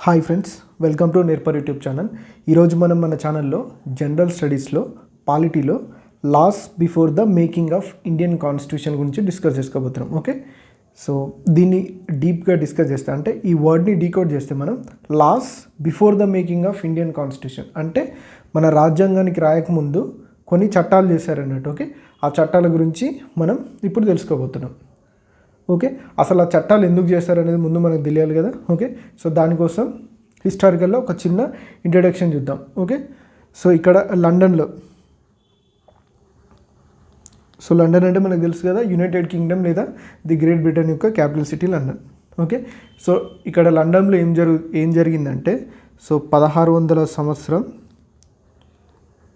Hi friends, welcome to నేర్పర్ YouTube channel. ఈరోజు మనం మన ఛానల్లో జనరల్ స్టడీస్లో పాలిటీలో laws before the making of Indian constitution గురించి డిస్కస్ చేసుకోబోతున్నాం. ఓకే, సో దీన్ని డీప్గా డిస్కస్ చేస్తే అంటే ఈ వర్డ్ని డీకోడ్ చేస్తే మనం laws before the making of Indian constitution అంటే మన రాజ్యాంగానికి రాయకముందు కొన్ని చట్టాలు చేశారన్నట్టు. ఓకే, ఆ చట్టాల గురించి మనం ఇప్పుడు తెలుసుకోబోతున్నాం. ఓకే, అసలు ఆ చట్టాలు ఎందుకు చేస్తారనేది ముందు మనకు తెలియాలి కదా. ఓకే, సో దానికోసం హిస్టారికల్లో ఒక చిన్న ఇంట్రడక్షన్ చూద్దాం. ఓకే, సో ఇక్కడ లండన్లో, సో లండన్ అంటే మనకు తెలుసు కదా, యునైటెడ్ కింగ్డమ్ లేదా ది గ్రేట్ బ్రిటన్ యొక్క capital city London. Okay, so ఇక్కడ లండన్లో ఏం జరిగిందంటే, సో 1600 సంవత్సరం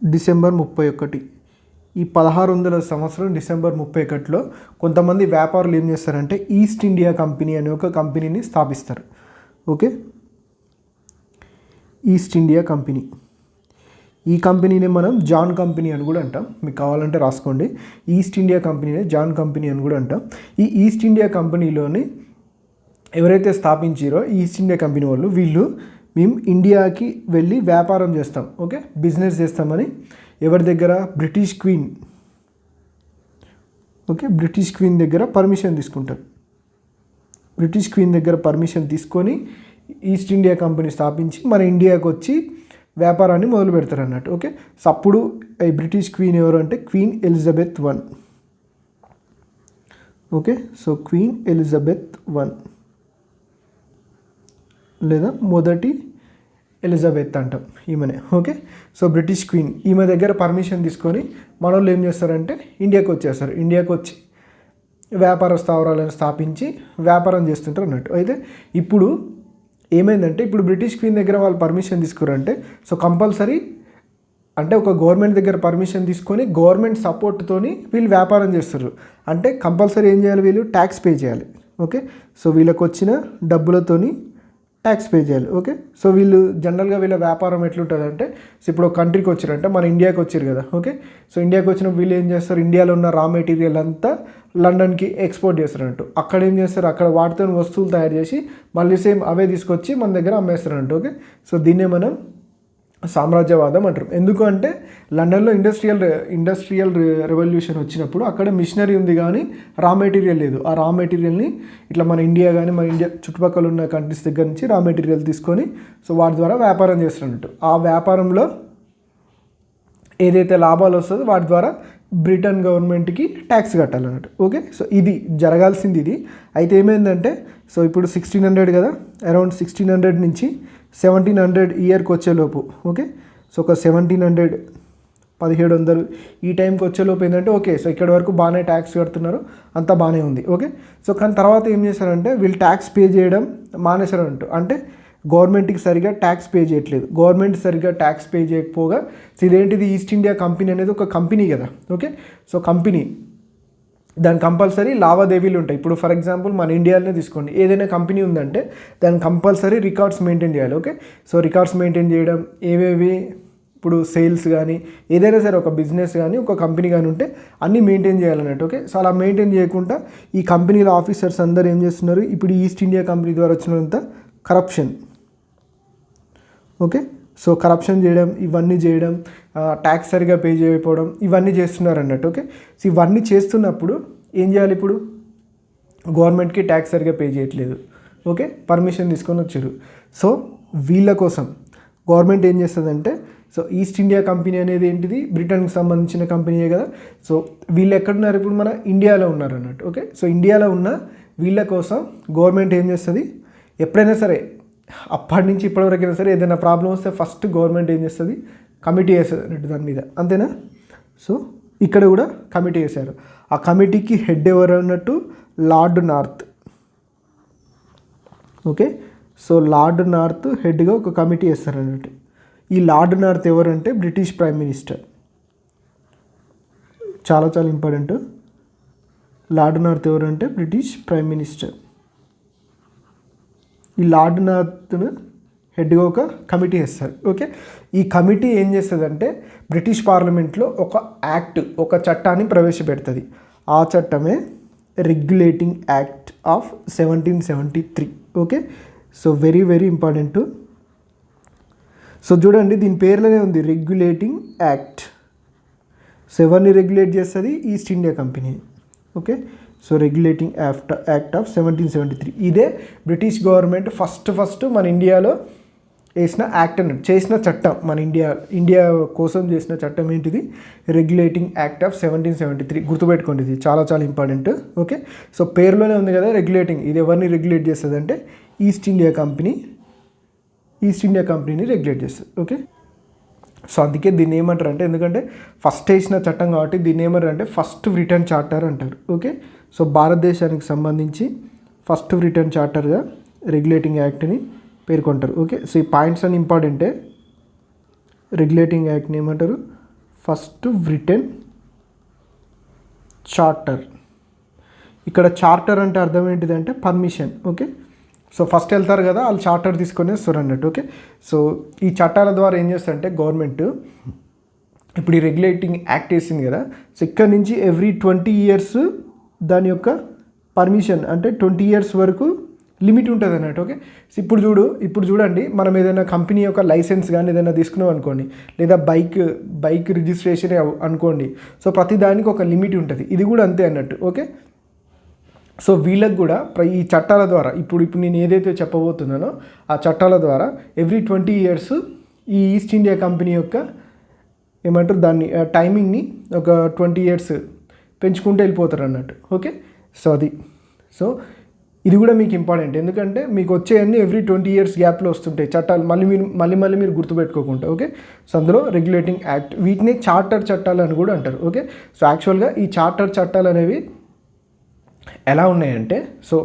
డిసెంబర్ 31, ఈ 1600 సంవత్సరం డిసెంబర్ 31లో కొంతమంది వ్యాపారులు ఏం చేస్తారంటే ఈస్ట్ ఇండియా కంపెనీ అనే ఒక కంపెనీని స్థాపిస్తారు. ఓకే, ఈస్ట్ ఇండియా కంపెనీ, ఈ కంపెనీని మనం జాన్ కంపెనీ అని కూడా అంటాం. మీకు కావాలంటే రాసుకోండి, ఈస్ట్ ఇండియా కంపెనీనే జాన్ కంపెనీ అని కూడా అంటాం. ఈ ఈస్ట్ ఇండియా కంపెనీలోని ఎవరైతే స్థాపించారో ఈస్ట్ ఇండియా కంపెనీ వాళ్ళు, వీళ్ళు మేము ఇండియాకి వెళ్ళి వ్యాపారం చేస్తాం, ఓకే, బిజినెస్ చేస్తామని ఎవరి దగ్గర, British queen, okay, British queen దగ్గర పర్మిషన్ తీసుకుంటారు. బ్రిటిష్ క్వీన్ దగ్గర పర్మిషన్ తీసుకొని ఈస్ట్ ఇండియా కంపెనీ స్థాపించి మన ఇండియాకి వచ్చి వ్యాపారాన్ని మొదలు పెడతారు అన్నట్టు. ఓకే, సో అప్పుడు ఈ బ్రిటిష్ క్వీన్ ఎవరు అంటే queen Elizabeth I. Okay, so queen Elizabeth I లేదా మొదటి ఎలిజబెత్ అంటాం ఈమెనే. ఓకే, సో బ్రిటిష్ క్వీన్ ఈమె దగ్గర పర్మిషన్ తీసుకొని మన వాళ్ళు ఏం చేస్తారంటే ఇండియాకి వచ్చేస్తారు. ఇండియాకి వచ్చి వ్యాపార స్థావరాలను స్థాపించి వ్యాపారం చేస్తుంటారు అన్నట్టు. అయితే ఇప్పుడు ఏమైందంటే, ఇప్పుడు బ్రిటిష్ క్వీన్ దగ్గర వాళ్ళు పర్మిషన్ తీసుకురంటే, సో కంపల్సరీ అంటే ఒక గవర్నమెంట్ దగ్గర పర్మిషన్ తీసుకొని గవర్నమెంట్ సపోర్ట్తోని వీళ్ళు వ్యాపారం చేస్తారు. అంటే కంపల్సరీ ఏం చేయాలి, వీళ్ళు ట్యాక్స్ పే చేయాలి. ఓకే, సో వీళ్ళకి వచ్చిన డబ్బులతోని ట్యాక్స్ పే చేయాలి. ఓకే, సో వీళ్ళు జనరల్గా వీళ్ళ వ్యాపారం ఎట్లుంటుందంటే, సో ఇప్పుడు ఒక కంట్రీకి వచ్చారంటే మన ఇండియాకి వచ్చారు కదా. ఓకే, సో ఇండియాకి వచ్చిన వీళ్ళు ఏం చేస్తారు, ఇండియాలో ఉన్న రా మెటీరియల్ అంతా లండన్కి ఎక్స్పోర్ట్ చేస్తారంటూ. అక్కడ ఏం చేస్తారు, అక్కడ వాటితో వస్తువులు తయారు చేసి మళ్ళీ సేమ్ అవే తీసుకొచ్చి మన దగ్గర అమ్మేస్తారంట. ఓకే, సో దీన్నే మనం సామ్రాజ్యవాదం అంటారు. ఎందుకు అంటే లండన్లో ఇండస్ట్రియల్ రెవల్యూషన్ వచ్చినప్పుడు అక్కడ మిషనరీ ఉంది కానీ రా మెటీరియల్ లేదు. ఆ రా మెటీరియల్ని ఇట్లా మన ఇండియా కానీ మన ఇండియా చుట్టుపక్కల ఉన్న కంట్రీస్ దగ్గర నుంచి రా మెటీరియల్ తీసుకొని సో వాటి ద్వారా వ్యాపారం చేస్తున్నట్టు. ఆ వ్యాపారంలో ఏదైతే లాభాలు వస్తుందో వాటి ద్వారా బ్రిటన్ గవర్నమెంట్కి ట్యాక్స్ కట్టాలన్నట్టు. ఓకే, సో ఇది జరగాల్సింది ఇది. అయితే ఏమైందంటే, సో ఇప్పుడు 1600 కదా, అరౌండ్ 1600 నుంచి 1700 ఇయర్కి వచ్చేలోపు, ఓకే, సో ఒక 1700 1700 ఈ టైంకి వచ్చేలోపు ఏంటంటే, ఓకే, సో ఇక్కడ వరకు బాగానే ట్యాక్స్ కడుతున్నారు, అంతా బాగానే ఉంది. ఓకే, సో కానీ తర్వాత ఏం చేశారంటే వీళ్ళు ట్యాక్స్ పే చేయడం మానేశారంటూ. అంటే గవర్నమెంట్కి సరిగా ట్యాక్స్ పే చేయట్లేదు. గవర్నమెంట్ సరిగా ట్యాక్స్ పే చేయకపోగా, సో ఇదేంటిది, ఈస్ట్ ఇండియా కంపెనీ అనేది ఒక కంపెనీ కదా. ఓకే, సో కంపెనీ దాని కంపల్సరీ లావాదేవీలు ఉంటాయి. ఇప్పుడు ఫర్ ఎగ్జాంపుల్ మన ఇండియాలోనే తీసుకోండి, ఏదైనా కంపెనీ ఉందంటే దాని కంపల్సరీ రికార్డ్స్ మెయింటైన్ చేయాలి. ఓకే, సో రికార్డ్స్ మెయింటైన్ చేయడం, ఏవేవి ఇప్పుడు సేల్స్ కానీ ఏదైనా సరే ఒక బిజినెస్ కానీ ఒక కంపెనీ కానీ ఉంటే అన్నీ మెయింటైన్ చేయాలన్నట్టు. ఓకే, సో అలా మెయింటైన్ చేయకుండా ఈ కంపెనీల ఆఫీసర్స్ అందరూ ఏం చేస్తున్నారు, ఇప్పుడు ఈస్ట్ ఇండియా కంపెనీ ద్వారా వచ్చినంత కరప్షన్, ఓకే, సో కరప్షన్ చేయడం, ఇవన్నీ చేయడం, ట్యాక్స్ సరిగా పే చేయకపోవడం, ఇవన్నీ చేస్తున్నారు అన్నట్టు. ఓకే, సో ఇవన్నీ చేస్తున్నప్పుడు ఏం చేయాలి, ఇప్పుడు గవర్నమెంట్కి ట్యాక్స్ సరిగా పే చేయట్లేదు. ఓకే, పర్మిషన్ తీసుకొని వచ్చారు. సో వీళ్ళ కోసం గవర్నమెంట్ ఏం చేస్తుందంటే, సో ఈస్ట్ ఇండియా కంపెనీ అనేది ఏంటిది, బ్రిటన్కి సంబంధించిన కంపెనీయే కదా. సో వీళ్ళు ఎక్కడున్నారు, ఇప్పుడు మన ఇండియాలో ఉన్నారు అన్నట్టు. ఓకే, సో ఇండియాలో ఉన్న వీళ్ళ కోసం గవర్నమెంట్ ఏం చేస్తుంది, ఎప్పుడైనా సరే అప్పటి నుంచి ఇప్పటివరకైనా సరే ఏదైనా ప్రాబ్లం వస్తే ఫస్ట్ గవర్నమెంట్ ఏం చేస్తుంది, కమిటీ వేస్తుంది అన్నట్టు దాని మీద, అంతేనా. సో ఇక్కడ కూడా కమిటీ వేశారు. ఆ కమిటీకి హెడ్ ఎవరు అన్నట్టు, Lord North. Okay, so Lord North హెడ్గా ఒక కమిటీ వేస్తారు అన్నట్టు. ఈ లార్డ్ నార్త్ ఎవరంటే బ్రిటిష్ ప్రైమ్ మినిస్టర్. చాలా చాలా ఇంపార్టెంట్. లార్డ్ నార్త్ ఎవరంటే బ్రిటిష్ ప్రైమ్ మినిస్టర్. ఈ లార్డ్ నార్త్ను హెడ్గా ఒక కమిటీ వేస్తారు. ఓకే, ఈ కమిటీ ఏం చేస్తుందంటే బ్రిటిష్ పార్లమెంట్లో ఒక యాక్ట్, ఒక చట్టాన్ని ప్రవేశపెడుతుంది. ఆ చట్టమే regulating act of 1773. Okay, so very very important. So చూడండి దీని పేర్లోనే ఉంది రెగ్యులేటింగ్ యాక్ట్. సో ఎవరిని రెగ్యులేట్ చేస్తుంది? East India company. Okay, so regulating act of 1773. ఇదే బ్రిటిష్ గవర్నమెంట్ ఫస్ట్ మన ఇండియాలో వేసిన యాక్ట్ అని చేసిన చట్టం. మన ఇండియా కోసం చేసిన చట్టం ఏంటిది? Regulating act of 1773. గుర్తుపెట్టుకోండి, ఇది చాలా చాలా ఇంపార్టెంట్. ఓకే, సో పేరులోనే ఉంది కదా రెగ్యులేటింగ్. ఇది ఎవరిని రెగ్యులేట్ చేస్తుంది అంటే ఈస్ట్ ఇండియా కంపెనీని రెగ్యులేట్ చేస్తుంది. ఓకే, సో అందుకే దీన్ని ఏమంటారు అంటే, ఎందుకంటే ఫస్ట్ వేసిన చట్టం కాబట్టి దీన్ని ఏమంటారు అంటే ఫస్ట్ రిటర్న్ చార్టర్ అంటారు. ఓకే, సో భారతదేశానికి సంబంధించి ఫస్ట్ రిటర్న్ చార్టర్గా రెగ్యులేటింగ్ యాక్ట్ని పేర్కొంటారు. ఓకే, సో ఈ పాయింట్స్ అని ఇంపార్టెంటే. రెగ్యులేటింగ్ యాక్ట్ని ఏమంటారు? First return charter. ఇక్కడ చార్టర్ అంటే అర్థం ఏంటిదంటే పర్మిషన్. ఓకే, సో ఫస్ట్ వెళ్తారు కదా, వాళ్ళు చార్టర్ తీసుకొని వస్తారు అన్నట్టు. ఓకే, సో ఈ చట్టాల ద్వారా ఏం చేస్తారంటే గవర్నమెంట్ ఇప్పుడు ఈ రెగ్యులేటింగ్ యాక్ట్ వేసింది కదా, సో ఇక్కడ నుంచి ఎవ్రీ 20 years దాని యొక్క పర్మిషన్ అంటే 20 years వరకు లిమిట్ ఉంటుంది అన్నట్టు. ఓకే, సో ఇప్పుడు చూడండి, మనం ఏదైనా కంపెనీ యొక్క లైసెన్స్ కానీ ఏదైనా తీసుకున్నాం అనుకోండి, లేదా బైక్ రిజిస్ట్రేషన్ అనుకోండి, సో ప్రతి దానికి ఒక లిమిట్ ఉంటుంది. ఇది కూడా అంతే అన్నట్టు. ఓకే, సో వీళ్ళకి కూడా ఈ చట్టాల ద్వారా ఇప్పుడు నేను ఏదైతే చెప్పబోతున్నానో ఆ చట్టాల ద్వారా ఎవ్రీ 20 years ఈ ఈస్ట్ ఇండియా కంపెనీ యొక్క ఏమంటారు దాన్ని టైమింగ్ని ఒక 20 years పెంచుకుంటూ వెళ్ళిపోతారు అన్నట్టు. ఓకే, సో సో ఇది కూడా మీకు ఇంపార్టెంట్, ఎందుకంటే మీకు వచ్చేవన్నీ ఎవ్రీ 20 years గ్యాప్లో వస్తుంటాయి చట్టాలు, మళ్ళీ మీరు గుర్తుపెట్టుకోకుండా. ఓకే, సో అందులో రెగ్యులేటింగ్ యాక్ట్, వీటిని చార్టర్ చట్టాలు అని కూడా అంటారు. ఓకే, సో యాక్చువల్గా ఈ చార్టర్ చట్టాలు అనేవి ఎలా ఉన్నాయంటే, సో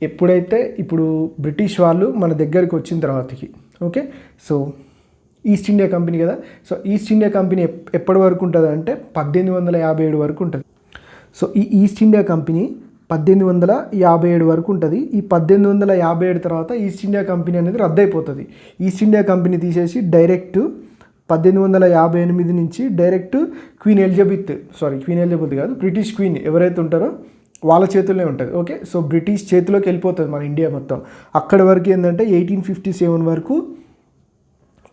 ఎప్పుడైతే ఇప్పుడు బ్రిటిష్ వాళ్ళు మన దగ్గరికి వచ్చిన తర్వాతకి, okay, so East India company కదా, సో ఈస్ట్ ఇండియా కంపెనీ ఎప్పటి వరకు ఉంటుంది అంటే 1857 వరకు ఉంటుంది. సో ఈ ఈస్ట్ ఇండియా కంపెనీ 1857 వరకు ఉంటుంది. ఈ 1857 తర్వాత ఈస్ట్ ఇండియా కంపెనీ అనేది రద్దయిపోతుంది. ఈస్ట్ ఇండియా కంపెనీ తీసేసి డైరెక్ట్ 1858 నుంచి డైరెక్ట్ క్వీన్ ఎలిజబెత్ కాదు, బ్రిటిష్ క్వీన్ ఎవరైతే ఉంటారో వాళ్ళ చేతుల్లోనే ఉంటుంది. ఓకే, సో బ్రిటిష్ చేతిలోకి వెళ్ళిపోతుంది మన ఇండియా మొత్తం. అక్కడి వరకు ఏంటంటే 1857 వరకు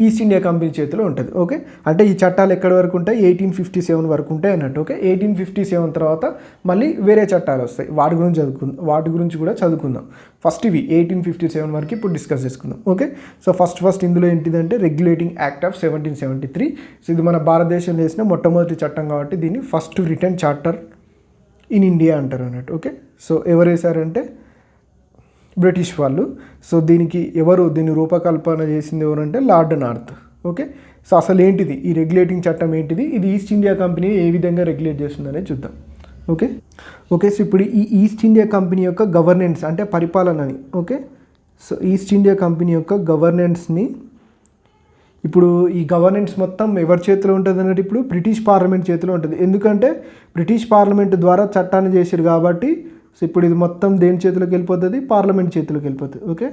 ఈస్ట్ ఇండియా కంపెనీ చేతిలో ఉంటుంది. ఓకే, అంటే ఈ చట్టాలు ఎక్కడి వరకు ఉంటాయి? 1857 వరకు ఉంటాయి అన్నట్టు. ఓకే, 1857 తర్వాత మళ్ళీ వేరే చట్టాలు వస్తాయి, వాటి గురించి కూడా చదువుకుందాం. ఫస్ట్ ఇవి 1857 వరకు ఇప్పుడు డిస్కస్ చేసుకుందాం. ఓకే, సో ఫస్ట్ ఇందులో ఏంటిదంటే రెగ్యులేటింగ్ యాక్ట్ ఆఫ్ 1773. సో ఇది మన భారతదేశంలో వేసిన మొట్టమొదటి చట్టం కాబట్టి దీన్ని first return charter in India అంటారు అన్నట్టు. ఓకే, సో ఎవరు వేశారంటే బ్రిటిష్ వాళ్ళు. సో దీన్ని రూపకల్పన చేసింది ఎవరంటే లార్డ్ నార్త్. ఓకే, సో అసలు ఏంటిది ఈ రెగ్యులేటింగ్ చట్టం ఏంటిది, ఇది ఈస్ట్ ఇండియా కంపెనీ ఏ విధంగా రెగ్యులేట్ చేస్తుందనే చూద్దాం. ఓకే, సో ఇప్పుడు ఈ ఈస్ట్ ఇండియా కంపెనీ యొక్క గవర్నెన్స్ అంటే పరిపాలనని. Okay, so East India company యొక్క గవర్నెన్స్ని ఇప్పుడు ఈ గవర్నెన్స్ మొత్తం ఎవరి చేతిలో ఉంటుంది అన్నట్టు ఇప్పుడు బ్రిటిష్ పార్లమెంట్ చేతిలో ఉంటుంది. ఎందుకంటే బ్రిటిష్ పార్లమెంట్ ద్వారా చట్టాన్ని చేశారు కాబట్టి, సో ఇప్పుడు ఇది మొత్తం దేని చేతిలోకి వెళ్ళిపోతుంది? పార్లమెంట్ చేతిలోకి వెళ్ళిపోతుంది. ఓకే,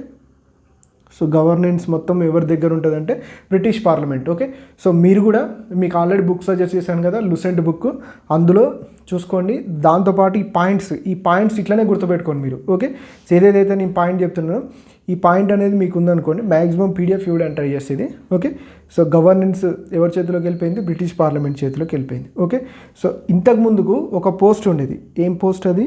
సో గవర్నెన్స్ మొత్తం ఎవరి దగ్గర ఉంటుంది అంటే బ్రిటిష్ పార్లమెంట్. ఓకే, సో మీరు కూడా మీకు ఆల్రెడీ బుక్ సజెస్ట్ చేశాను కదా, లూసెంట్ బుక్, అందులో చూసుకోండి. దాంతోపాటు ఈ పాయింట్స్ ఇట్లనే గుర్తుపెట్టుకోండి మీరు. ఓకే, సో ఏదైతే నేను పాయింట్ చెప్తున్నానో ఈ పాయింట్ అనేది మీకు ఉందనుకోండి, మ్యాక్సిమం పీడిఎఫ్ ఇవ్వడం ట్రై చేసేది. ఓకే, సో గవర్నెన్స్ ఎవరి చేతిలోకి వెళ్ళిపోయింది? బ్రిటిష్ పార్లమెంట్ చేతిలోకి వెళ్ళిపోయింది. ఓకే, సో ఇంతకు ముందుకు ఒక పోస్ట్ ఉండేది. ఏం పోస్ట్ అది?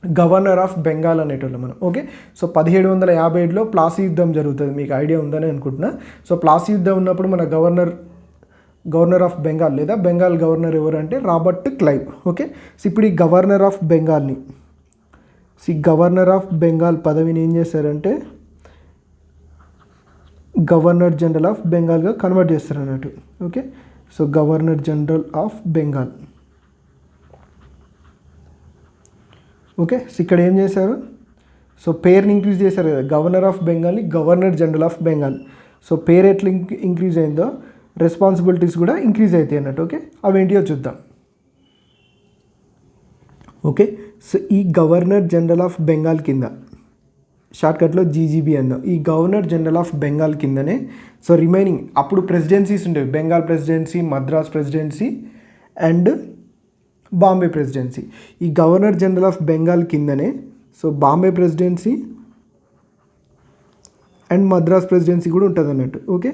గవర్నర్ ఆఫ్ బెంగాల్ అనేటోళ్ళు మనం. ఓకే, సో 1757లో ప్లాసీ యుద్ధం జరుగుతుంది, మీకు ఐడియా ఉందని అనుకుంటున్నా. సో ప్లాసీ యుద్ధం ఉన్నప్పుడు మన గవర్నర్ ఆఫ్ బెంగాల్ లేదా బెంగాల్ గవర్నర్ ఎవరు అంటే రాబర్ట్ క్లైవ్. ఓకే, సో ఇప్పుడు ఈ గవర్నర్ ఆఫ్ బెంగాల్ పదవిని ఏం చేశారంటే గవర్నర్ జనరల్ ఆఫ్ బెంగాల్గా కన్వర్ట్ చేస్తారు అన్నట్టు. Okay, so governor general of Bengal. Okay, so ఇక్కడ ఏం చేశారు? సో పేరుని ఇంక్రీజ్ చేశారు కదా, గవర్నర్ ఆఫ్ బెంగాల్ని governor general of Bengal. So పేరు ఎట్లా ఇంక్రీజ్ అయిందో రెస్పాన్సిబిలిటీస్ కూడా ఇంక్రీజ్ అవుతాయి అన్నట్టు. ఓకే, అవేంటియో చూద్దాం. ఓకే, సో ఈ గవర్నర్ జనరల్ ఆఫ్ బెంగాల్ కింద షార్ట్కట్లో జీజీబీ అందాం. ఈ గవర్నర్ జనరల్ ఆఫ్ బెంగాల్ కిందనే సో రిమైనింగ్ అప్పుడు ప్రెసిడెన్సీస్ ఉండేవి, Bengal presidency, Madras presidency and Bombay presidency. ఈ గవర్నర్ జనరల్ ఆఫ్ బెంగాల్ కిందనే so Bombay presidency and Madras presidency కూడా ఉంటుంది అన్నట్టు. ఓకే,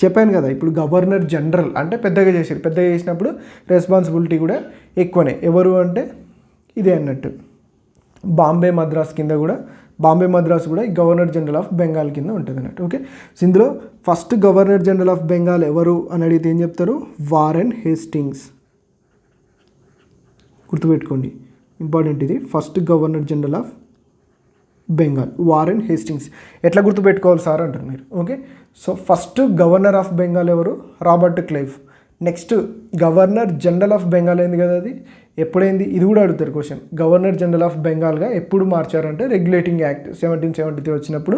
చెప్పాను కదా, ఇప్పుడు గవర్నర్ జనరల్ అంటే పెద్దగా చేశారు, పెద్దగా చేసినప్పుడు రెస్పాన్సిబిలిటీ కూడా ఎక్కువనే. ఎవరు అంటే ఇదే అన్నట్టు. బాంబే మద్రాస్ కింద కూడా, బాంబే మద్రాస్ కూడా ఈ గవర్నర్ జనరల్ ఆఫ్ బెంగాల్ కింద ఉంటుంది అన్నట్టు. ఓకే, సో ఇందులో first governor general of Bengal ఎవరు అని అడిగితే ఏం చెప్తారు? Warren Hastings. గుర్తుపెట్టుకోండి, ఇంపార్టెంట్ ఇది. First governor general of Bengal Warren Hastings. ఎట్లా గుర్తుపెట్టుకోవాలి సార్ అంటారు మీరు. Okay, so first governor of Bengal ఎవరు? Robert Clive. Next governor general of Bengal అయింది కదా, అది ఎప్పుడైంది? ఇది కూడా అడుగుతారు క్వశ్చన్. గవర్నర్ జనరల్ ఆఫ్ బెంగాల్గా ఎప్పుడు మార్చారంటే రెగ్యులేటింగ్ యాక్ట్ 1773 వచ్చినప్పుడు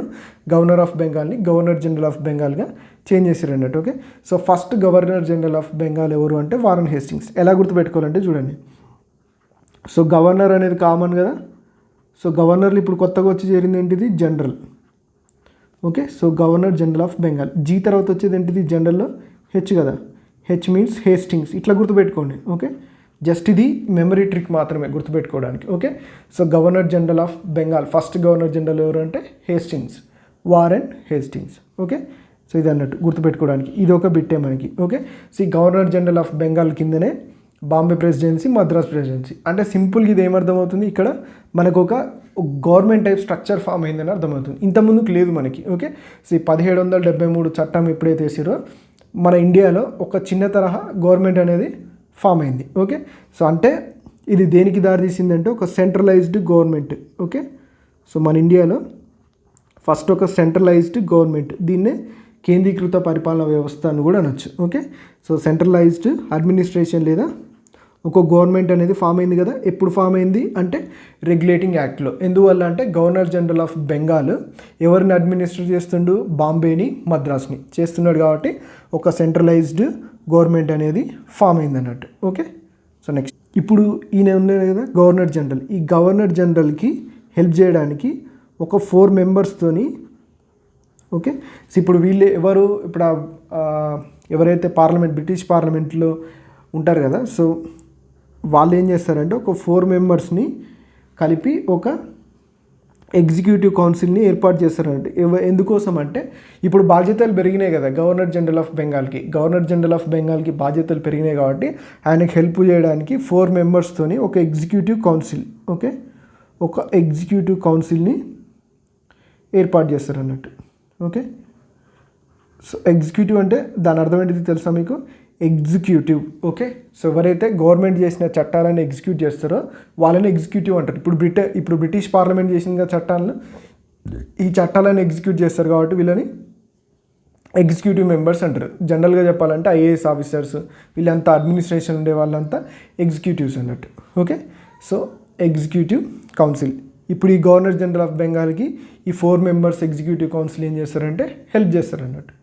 గవర్నర్ ఆఫ్ బెంగాల్ని గవర్నర్ జనరల్ ఆఫ్ బెంగాల్గా చేంజ్ చేశారు అన్నట్టు. Okay, so first governor general of Bengal ఎవరు అంటే వారెన్ హేస్టింగ్స్. ఎలా గుర్తుపెట్టుకోవాలంటే చూడండి, సో గవర్నర్ అనేది కామన్ కదా, సో గవర్నర్లు ఇప్పుడు కొత్తగా వచ్చి చేరింది ఏంటిది? General. Okay, so governor general of Bengal. G తర్వాత వచ్చేది ఏంటిది? జనరల్లో హెచ్ కదా, హెచ్ మీన్స్ హేస్టింగ్స్. ఇట్లా గుర్తుపెట్టుకోండి. ఓకే, జస్ట్ ఇది మెమరీ ట్రిక్ మాత్రమే గుర్తుపెట్టుకోవడానికి. Okay, so governor general of Bengal first governor general ఎవరు అంటే Hastings, Warren Hastings. Okay, so ఇది అన్నట్టు గుర్తుపెట్టుకోవడానికి ఇది ఒక బిట్టే మనకి. ఓకే, సో ఈ గవర్నర్ జనరల్ ఆఫ్ బెంగాల్ కిందనే బాంబే ప్రెసిడెన్సీ, మద్రాస్ ప్రెసిడెన్సీ. అంటే సింపుల్గా ఇది ఏమర్థమవుతుంది, ఇక్కడ మనకు ఒక గవర్నమెంట్ టైప్ స్ట్రక్చర్ ఫామ్ అయిందని అర్థమవుతుంది. ఇంతకుముందుకు లేదు మనకి. ఓకే, సో ఈ 1773 చట్టం ఎప్పుడైతే వేసారో మన ఇండియాలో ఒక చిన్న తరహా గవర్నమెంట్ అనేది ఫామ్ అయింది. ఓకే, సో అంటే ఇది దేనికి దారితీసిందంటే ఒక సెంట్రలైజ్డ్ గవర్నమెంట్. ఓకే, సో మన ఇండియాలో ఫస్ట్ ఒక సెంట్రలైజ్డ్ గవర్నమెంట్, దీన్నే కేంద్రీకృత పరిపాలన వ్యవస్థ అని కూడా అనొచ్చు. ఓకే, సో సెంట్రలైజ్డ్ అడ్మినిస్ట్రేషన్ లేదా ఒక గవర్నమెంట్ అనేది ఫామ్ అయింది కదా. ఎప్పుడు ఫామ్ అయింది అంటే రెగ్యులేటింగ్ యాక్ట్లో. ఎందువల్ల అంటే గవర్నర్ జనరల్ ఆఫ్ బెంగాల్ ఎవరిని అడ్మినిస్ట్రేట్ చేస్తుండు? బాంబేని, మద్రాస్ని చేస్తున్నాడు. కాబట్టి ఒక సెంట్రలైజ్డ్ గవర్నమెంట్ అనేది ఫామ్ అయింది అన్నట్టు. ఓకే, సో నెక్స్ట్ ఇప్పుడు ఈయన ఉన్నాడు కదా గవర్నర్ జనరల్. ఈ గవర్నర్ జనరల్కి హెల్ప్ చేయడానికి ఒక 4 మెంబర్స్తోని. ఓకే, సో ఇప్పుడు వీళ్ళు ఎవరు? ఇప్పుడు ఎవరైతే పార్లమెంట్, బ్రిటిష్ పార్లమెంట్లో ఉంటారు కదా, సో వాళ్ళు ఏం చేస్తారంటే ఒక 4 మెంబర్స్ని కలిపి ఒక ఎగ్జిక్యూటివ్ కౌన్సిల్ని ఏర్పాటు చేస్తారంటే. ఎందుకోసం అంటే ఇప్పుడు బాధ్యతలు పెరిగినాయి కదా గవర్నర్ జనరల్ ఆఫ్ బెంగాల్కి. గవర్నర్ జనరల్ ఆఫ్ బెంగాల్కి బాధ్యతలు పెరిగినాయి కాబట్టి ఆయనకు హెల్ప్ చేయడానికి 4 మెంబర్స్తోని ఒక ఎగ్జిక్యూటివ్ కౌన్సిల్. ఓకే, ఒక ఎగ్జిక్యూటివ్ కౌన్సిల్ని ఏర్పాటు చేస్తారు అన్నట్టు. ఓకే, సో ఎగ్జిక్యూటివ్ అంటే దాని అర్థం ఏంటిది తెలుసా మీకు? ఎగ్జిక్యూటివ్. ఓకే, సో ఎవరైతే గవర్నమెంట్ చేసిన చట్టాలను ఎగ్జిక్యూట్ చేస్తారో వాళ్ళని ఎగ్జిక్యూటివ్ అంటారు. ఇప్పుడు బ్రిటిష్ పార్లమెంట్ చేసిన చట్టాలను, ఈ చట్టాలను ఎగ్జిక్యూట్ చేస్తారు కాబట్టి వీళ్ళని ఎగ్జిక్యూటివ్ మెంబర్స్ అంటారు. జనరల్గా చెప్పాలంటే ఐఏఎస్ ఆఫీసర్స్ వీళ్ళంతా అడ్మినిస్ట్రేషన్ ఉండే వాళ్ళంతా ఎగ్జిక్యూటివ్స్ అన్నట్టు. Okay, so executive council. ఇప్పుడు ఈ గవర్నర్ జనరల్ ఆఫ్ బెంగాల్కి ఈ 4 మెంబర్స్ ఎగ్జిక్యూటివ్ కౌన్సిల్ ఏం చేస్తారంటే హెల్ప్ చేస్తారు అన్నట్టు.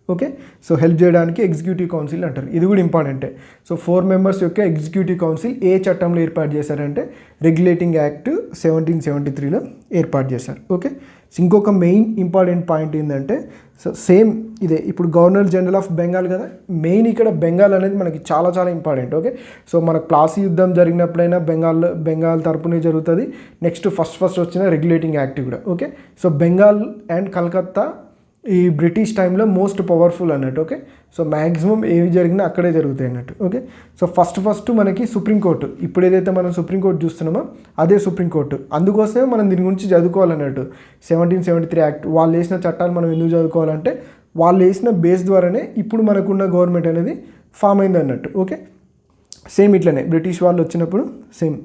ఓకే, సో హెల్ప్ చేయడానికి ఎగ్జిక్యూటివ్ కౌన్సిల్ అంటారు. ఇది కూడా ఇంపార్టెంటే. సో 4 మెంబర్స్ యొక్క ఎగ్జిక్యూటివ్ కౌన్సిల్ ఏ చట్టంలో ఏర్పాటు చేశారంటే రెగ్యులేటింగ్ యాక్ట్ 1773లో ఏర్పాటు చేశారు. ఓకే, సో ఇంకొక మెయిన్ ఇంపార్టెంట్ పాయింట్ ఏంటంటే, సో సేమ్ ఇదే ఇప్పుడు గవర్నర్ జనరల్ ఆఫ్ బెంగాల్ కదా, మెయిన్ ఇక్కడ బెంగాల్ అనేది మనకి చాలా చాలా ఇంపార్టెంట్. ఓకే, సో మనకు ప్లాసీ యుద్ధం జరిగినప్పుడైనా బెంగాల్ తరపునే జరుగుతుంది. నెక్స్ట్ ఫస్ట్ వచ్చిన రెగ్యులేటింగ్ యాక్ట్ కూడా. Okay, so Bengal and Calcutta ఈ బ్రిటిష్ టైంలో మోస్ట్ పవర్ఫుల్ అన్నట్టు. ఓకే, సో మ్యాక్సిమం ఏవి జరిగినా అక్కడే జరుగుతాయి అన్నట్టు. ఓకే, సో ఫస్ట్ మనకి సుప్రీంకోర్టు, ఇప్పుడు ఏదైతే మనం సుప్రీంకోర్టు చూస్తున్నామో అదే సుప్రీంకోర్టు. అందుకోసమే మనం దీని గురించి చదువుకోవాలన్నట్టు. 1773 యాక్ట్ వాళ్ళు వేసిన చట్టాలు మనం ఎందుకు చదువుకోవాలంటే వాళ్ళు వేసిన బేస్ ద్వారానే ఇప్పుడు మనకున్న గవర్నమెంట్ అనేది ఫామ్ అయింది అన్నట్టు. ఓకే, సేమ్ ఇట్లనే బ్రిటిష్ వాళ్ళు వచ్చినప్పుడు సేమ్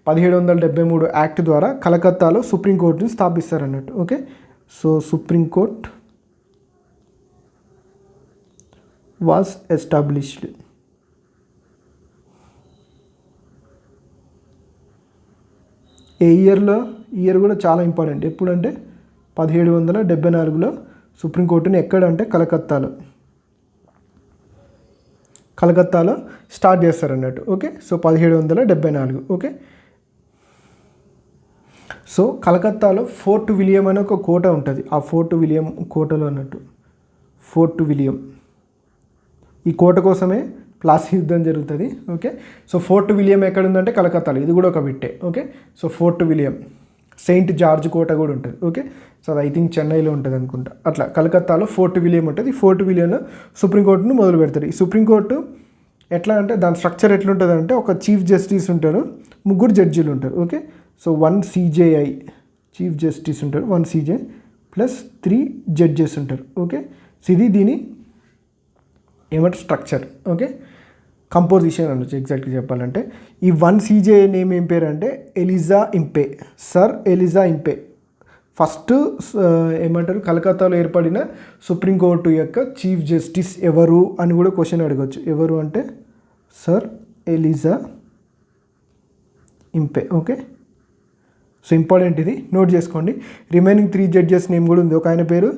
1773 యాక్ట్ ద్వారా కలకత్తాలో సుప్రీంకోర్టుని స్థాపిస్తారన్నట్టు. Okay, so supreme court was established. Year కూడా చాలా ఇంపార్టెంట్. ఎప్పుడంటే 1774లో సుప్రీంకోర్టుని ఎక్కడంటే కలకత్తాలో స్టార్ట్ చేస్తారన్నట్టు. Okay, so 1774. ఓకే, సో కలకత్తాలో ఫోర్ట్ విలియం అనే ఒక కోట ఉంటుంది. ఆ ఫోర్ట్ విలియం కోటలో అన్నట్టు ఫోర్ట్ విలియం, ఈ కోట కోసమే ప్లాసీ యుద్ధం జరుగుతుంది. ఓకే, సో ఫోర్ట్ విలియం ఎక్కడ ఉందంటే కలకత్తాలో. ఇది కూడా ఒక బిట్టే. Okay, so fort William saint George కోట కూడా ఉంటుంది. ఓకే, సో అది ఐ థింక్ చెన్నైలో ఉంటుంది అనుకుంటా. అట్లా కలకత్తాలో ఫోర్ట్ విలియం ఉంటుంది. ఫోర్ట్ విలియంలో సుప్రీంకోర్టును మొదలు పెడతారు. ఈ సుప్రీంకోర్టు ఎట్లా అంటే దాని స్ట్రక్చర్ ఎట్లుంటుంది అంటే ఒక చీఫ్ జస్టిస్ ఉంటారు, 3 జడ్జీలు ఉంటారు. Okay, so 1 CJI chief justice ఉంటారు, 1 CJ ప్లస్ 3 జడ్జెస్ ఉంటారు. ఓకే, సో ఇది దీని ఏమంటారు స్ట్రక్చర్. ఓకే, కంపోజిషన్ అనొచ్చు ఎగ్జాక్ట్గా చెప్పాలంటే. ఈ 1 CJI నేమ్ ఏం పేరు అంటే ఎలిజా ఇంపే, సర్ ఎలిజా ఇంపే. ఫస్ట్ ఏమంటారు కలకత్తాలో ఏర్పడిన సుప్రీంకోర్టు యొక్క చీఫ్ జస్టిస్ ఎవరు అని కూడా క్వశ్చన్ అడగవచ్చు. ఎవరు అంటే sir Eliza ఇంపే. Okay, so important, ఇది నోట్ చేసుకోండి. రిమైనింగ్ 3 జడ్జెస్ నేమ్ కూడా ఉంది. ఒక ఆయన పేరు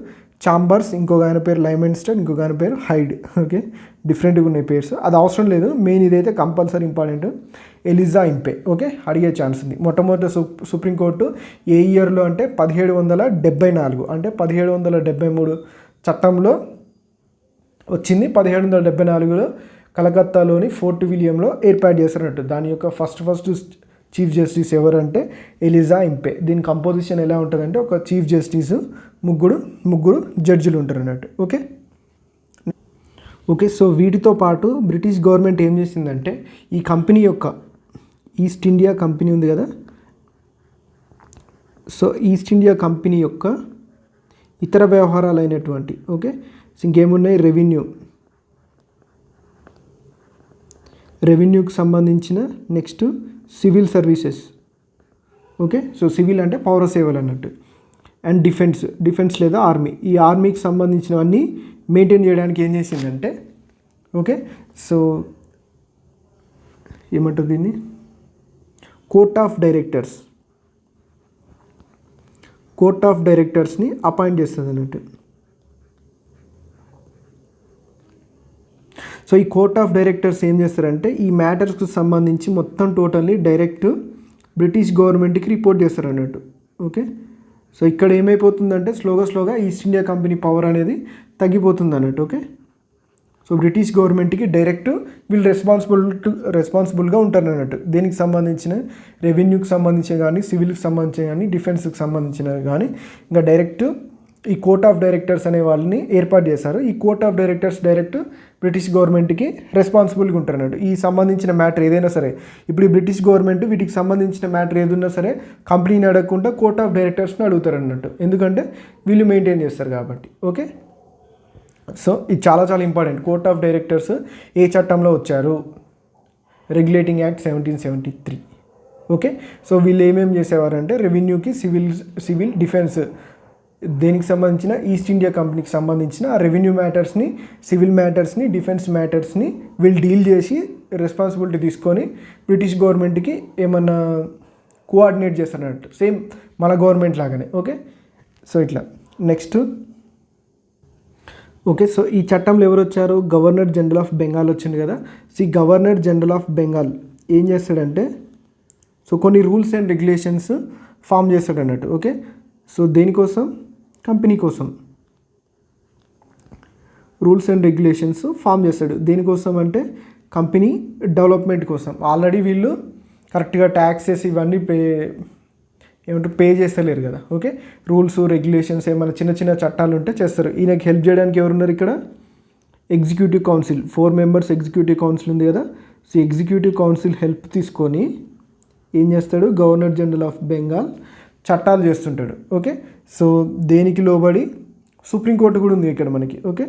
చాంబర్స్, ఇంకొక ఆయన పేరు లైమెన్స్టర్, ఇంకొక ఆయన పేరు హైడ్. ఓకే, డిఫరెంట్గా ఉన్నాయి పేర్స్, అది అవసరం లేదు. మెయిన్ ఇదైతే కంపల్సరీ ఇంపార్టెంట్, ఎలిజా ఇంపే. ఓకే, అడిగే ఛాన్స్ ఉంది. మొట్టమొదటి సుప్రీంకోర్టు ఏ ఇయర్లో అంటే 1774, అంటే 1773 చట్టంలో వచ్చింది. 1774లో కలకత్తాలోని ఫోర్ట్ విలియంలో ఏర్పాటు చేశారన్నట్టు. దాని యొక్క ఫస్ట్ చీఫ్ జస్టిస్ ఎవరంటే ఎలిజా ఇంపే. దీని కంపోజిషన్ ఎలా ఉంటుందంటే ఒక చీఫ్ జస్టిస్, ముగ్గురు జడ్జిలు ఉంటారు అన్నట్టు. ఓకే, సో వీటితో పాటు బ్రిటిష్ గవర్నమెంట్ ఏం చేసిందంటే ఈ కంపెనీ యొక్క ఈస్ట్ ఇండియా కంపెనీ ఉంది కదా, సో ఈస్ట్ ఇండియా కంపెనీ యొక్క ఇతర వ్యవహారాలు అయినటువంటి ఓకే ఇంకేమున్నాయి, రెవెన్యూకి సంబంధించిన, next civil services. Okay, so civil అంటే పౌర సేవలు అన్నట్టు, అండ్ డిఫెన్స్ లేదా ఆర్మీ. ఈ ఆర్మీకి సంబంధించినవన్నీ మెయింటైన్ చేయడానికి ఏం చేసిందంటే ఓకే, సో ఏమంటారు దీన్ని, కోర్ట్ ఆఫ్ డైరెక్టర్స్ని అపాయింట్ చేస్తుంది అన్నట్టు. సో ఈ కోర్ట్ ఆఫ్ డైరెక్టర్స్ ఏం చేస్తారంటే ఈ మ్యాటర్స్కి సంబంధించి మొత్తం టోటల్లీ డైరెక్ట్ బ్రిటిష్ గవర్నమెంట్కి రిపోర్ట్ చేస్తారు అన్నట్టు. ఓకే, సో ఇక్కడ ఏమైపోతుందంటే స్లోగా ఈస్ట్ ఇండియా కంపెనీ పవర్ అనేది తగ్గిపోతుంది అన్నట్టు. ఓకే, సో బ్రిటిష్ గవర్నమెంట్కి డైరెక్ట్ వీళ్ళు రెస్పాన్సిబుల్గా ఉంటారు అన్నట్టు. దీనికి సంబంధించిన రెవెన్యూకి సంబంధించిన కానీ, సివిల్కి సంబంధించిన కానీ, డిఫెన్స్కి సంబంధించిన కానీ ఇంకా డైరెక్ట్ ఈ కోర్ట్ ఆఫ్ డైరెక్టర్స్ అనే వాళ్ళని ఏర్పాటు చేశారు. ఈ court of directors direct British గవర్నమెంట్కి రెస్పాన్సిబుల్గా ఉంటారు అన్నట్టు. ఈ సంబంధించిన మ్యాటర్ ఏదైనా సరే, ఇప్పుడు ఈ బ్రిటిష్ గవర్నమెంట్ వీటికి సంబంధించిన మ్యాటర్ ఏదైనా సరే కంపెనీని అడగకుండా కోర్ట్ ఆఫ్ డైరెక్టర్స్ని అడుగుతారు అన్నట్టు, ఎందుకంటే వీళ్ళు మెయింటైన్ చేస్తారు కాబట్టి. ఓకే, సో ఇది చాలా ఇంపార్టెంట్. కోర్ట్ ఆఫ్ డైరెక్టర్స్ ఏ చట్టంలో వచ్చారు, రెగ్యులేటింగ్ యాక్ట్ 1773. ఓకే, సో వీళ్ళు ఏమేమి చేసేవారంటే రెవెన్యూకి, సివిల్ డిఫెన్స్ దేనికి సంబంధించిన ఈస్ట్ ఇండియా కంపెనీకి సంబంధించిన ఆ రెవెన్యూ మ్యాటర్స్ని, సివిల్ మ్యాటర్స్ని, డిఫెన్స్ మ్యాటర్స్ని వీళ్ళు డీల్ చేసి రెస్పాన్సిబిలిటీ తీసుకొని బ్రిటిష్ గవర్నమెంట్కి ఏమన్నా కోఆర్డినేట్ చేస్తున్నట్టు, సేమ్ మన గవర్నమెంట్ లాగానే. ఓకే, సో ఇట్లా నెక్స్ట్ ఓకే, సో ఈ చట్టంలో ఎవరు వచ్చారు, గవర్నర్ జనరల్ ఆఫ్ బెంగాల్ వచ్చింది కదా. సో ఈ గవర్నర్ జనరల్ ఆఫ్ బెంగాల్ ఏం చేస్తాడంటే సో కొన్ని రూల్స్ అండ్ రెగ్యులేషన్స్ ఫామ్ చేస్తాడు అన్నట్టు. ఓకే, సో దేనికోసం, కంపెనీ కోసం రూల్స్ అండ్ రెగ్యులేషన్స్ ఫామ్ చేస్తాడు. దేనికోసం అంటే కంపెనీ డెవలప్మెంట్ కోసం. ఆల్రెడీ వీళ్ళు కరెక్ట్గా ట్యాక్సెస్ ఇవన్నీ పే చేస్తలేరు కదా. ఓకే, రూల్స్ రెగ్యులేషన్స్ ఏమైనా చిన్న చట్టాలు ఉంటే చేస్తారు. ఈయనకి హెల్ప్ చేయడానికి ఎవరున్నారు ఇక్కడ, executive council, 4 members executive council ఉంది కదా. సో ఎగ్జిక్యూటివ్ కౌన్సిల్ హెల్ప్ తీసుకొని ఏం చేస్తాడు, గవర్నర్ జనరల్ ఆఫ్ బెంగాల్ చట్టాలు చేస్తుంటాడు. ఓకే, సో దేనికి లోబడి, సుప్రీంకోర్టు కూడా ఉంది ఇక్కడ మనకి. Okay,